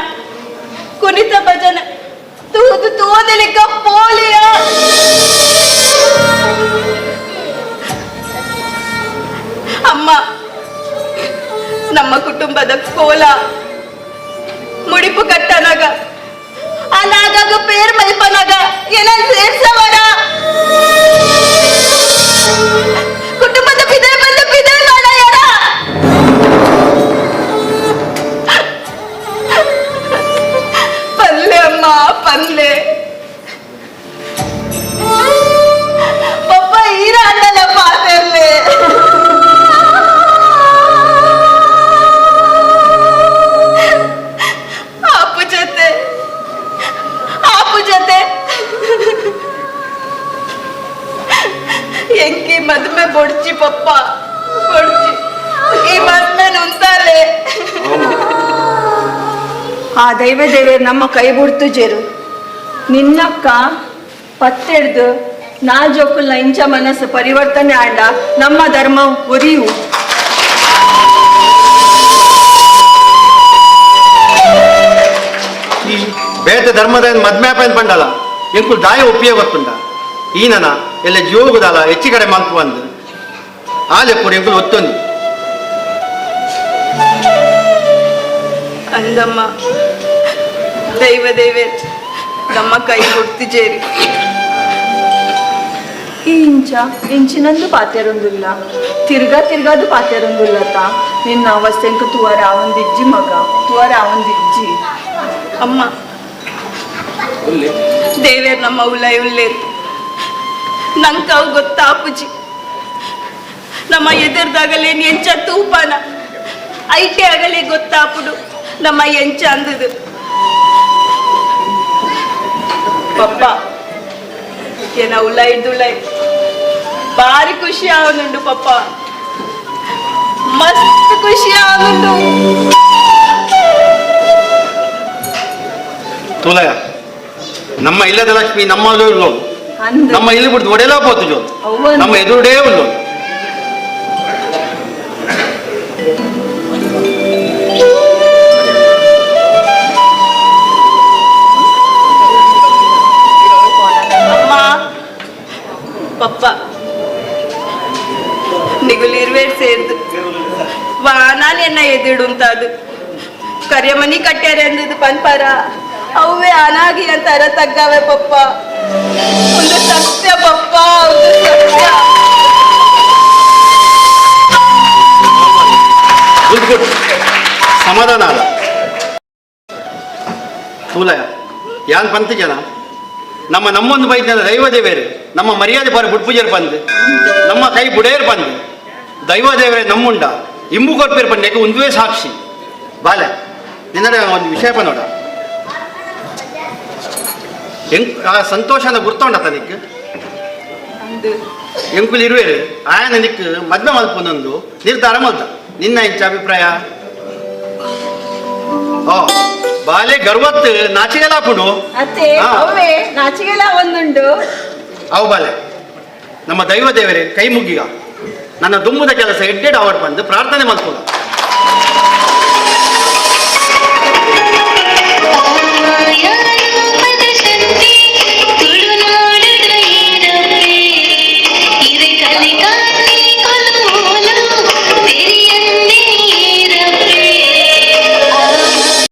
ಕುಣಿತ ಭಜನೆ ತೂದು ತೂದಲಿಕ್ಕ ಪೋಲಿಯ ಅಮ್ಮ ನಮ್ಮ ಕುಟುಂಬದ ಕೋಲ ಮುಡಿಪು ಕಟ್ಟನಾಗ ಅನಾಗಾಗ ಪೇರ್ ಮಲ್ಪನಾಗ ಏನನ್ ಸೇರ್ಸವರ ಕುಟುಂಬದ ಬಿದೆ ಬಂದು ಬಿದೆ ಮಾಡಯ್ಯಾರ ಪಲ್ಲೆ ಅಮ್ಮ ಪಲ್ಲೆ ಪಪ್ಪ ಈರ ಅನ್ನಲ್ಲ ಪಾತಲ್ಲೇ ಎಂಕಿ ಮದ್ಮೆ ಬೊಡ್ಚಿ ಪಪ್ಪ ಬೊಡ್ಚಿ ಈ ಮದ್ಮೆ ನುಂತಾಲೆ ಆ ದೈವ ದೇವರು ನಮ್ಮ ಕೈ ಬಿಡ್ತು ಜೇರು ನಿನ್ನಕ್ಕ ಪತ್ತೆಡ್ದು ನಾ ಜೋಕುಲ್ನ ಇಂಚ ಮನಸ್ಸು ಪರಿವರ್ತನೆ ಆಂಡ ನಮ್ಮ ಧರ್ಮ ಒರಿಯು ಈ ಬೇತ ಧರ್ಮದ ಮದ್ಮೆ ಪೈನ್ ಪಂಡಲ್ಲ ಎಂಕುಲ್ ದಾಯ ಒಪ್ಪಿಯೇ ಗೊತ್ತುಂಡ ಈನನ ಎಲ್ಲ ಜೋಗುದಲ್ಲ ಹೆಚ್ಚು ಕಡೆ ಮಲ್ಪು ಅಂದು ಆಲೆ ಕೂಡ ಎಂಕುಲ್ ಒತ್ತೊಂದು ಅಂದಮ್ಮ ದೈವ ದೇವೇ ನಮ್ಮ ಕೈ ಕೊಡ್ತಿಜೇರಿ ಈ ಇಂಚಿನಂದು ಪಾತ್ಯರೊಂದಿಲ್ಲ ತಿರ್ಗಾದು ಪಾತ್ಯರೊಂದಿಲ್ಲತ್ತ ನಿನ್ನ ಅವಸ್ಥೆಂಕ ತುವರ ಅವಂದಿಜ್ಜಿ ಮಗ ತುವರ ಅವಂದಿಜ್ಜಿ ಅಮ್ಮ ದೇವೇರ್ ನಮ್ಮ ಉಲ್ಲೈ ಉಲ್ಲೇರು ನಂಗೆ ಅವು ಗೊತ್ತಾ ಅಪ್ಪುಜಿ ನಮ್ಮ ಎದುರ್ದಾಗಲೇ ಎಂಚ ತೂಪಾನ ಐಟೆ ಆಗಲೇ ಗೊತ್ತಾಪುಡು ನಮ್ಮ ಎಂಚ ಅಂದದು ಪಪ್ಪ ಏನ ಉಳ್ಳಾಯ್ದುಳ್ಳಾಯ್ ಭಾರಿ ಖುಷಿ ಆವನುಂಡು ಪಪ್ಪ ಮಸ್ತ್ ಖುಷಿ ಆವನುಂಡು ತುಲಯ ನಮ್ಮ ಇಲ್ಲದ ಲಕ್ಷ್ಮಿ ನಮ್ಮಲ್ಲೂ ಇಲ್ಲೋ ನಮ್ಮ ಇಲ್ಲಿ ಬಿಡ್ತು ಒಡೆಯಲ್ಲ ಹೋತು ಜೋ ನಮ್ಮ ಎದುರುಡೇ ಉಳ್ಳೋ ಅಮ್ಮ ಪಪ್ಪ ನಿಗುಲಿರ್ವೇಡ್ ಸೇರ್ದು ವಾನಾನ್ ಎನ್ನ ಎದಿಡು ಅಂತ ಅದು ಕರಿಯಮನಿ ಕಟ್ಟ್ಯಾರೆ ಅಂದದ್ದು ಪನ್ಪಾರ ಅವೇ ಅನಾಗಿ ಅಂತಾರ ತಗ್ಗಾವೆ ಪಪ್ಪ. ಒಂದು ಸತ್ಯ ಪಪ್ಪ, ಒಂದು ಸತ್ಯ. ಗುಡ್ ಗುಡ್, ಸಮಾಧಾನ ಅಲ್ಲ ತೂಲಯ ಯಾನ್ ಪಂತ ಜನ ನಮ್ಮೊಂದು ಬೈದ್ನ ದೈವ ದೇವೇರು ನಮ್ಮ ಮರ್ಯಾದೆ ಪರ ಬುಡ್ಪೂಜರು ಬಂದು ನಮ್ಮ ಕೈ ಬುಡೇರು ಬಂದು ದೈವ ದೇವರೇ ನಮ್ಮುಂಡ ಇಂಬು ಕೊಡ್ಪೇರು ಬಂದು ಒಂದುವೇ ಸಾಕ್ಷಿ ಬಾಲ ನಿನ್ನಡೆ ಒಂದು ವಿಷಯ ನೋಡ ಹೆಂಗ್ ಆ ಸಂತೋಷನ ಗುರ್ತೊಂಡ ತನಿಕ್ ಎಂಕುಲು ಇರುವೇರು ಆಯನ ನಿಕ್ ಮದ್ವೆ ಮಲ್ಪೊಂದೊಂದು ನಿರ್ಧಾರ ಮಲ್ತ ನಿನ್ನ ಇಂಚ ಅಭಿಪ್ರಾಯ? ಓ ಬಾಲೆ ಗರ್ವತ್ ನಾಚಿಗೆಲಾಪುಡು ಅತ್ತೆ ಅವೇ ನಾಚಿಗೆಲ್ಲ ಒಂದುಂಡು ಅವು ಬಾಲೆ ನಮ್ಮ ದೈವ ದೇವರೇ ಕೈ ಮುಗಿಗ ನನ್ನ ದುಮ್ಮದ ಕೆಲಸ ಎಡ್ಡೆಡ್ ಅವಡ್ ಬಂದು ಪ್ರಾರ್ಥನೆ ಮಾಡ್ಕೊಳ.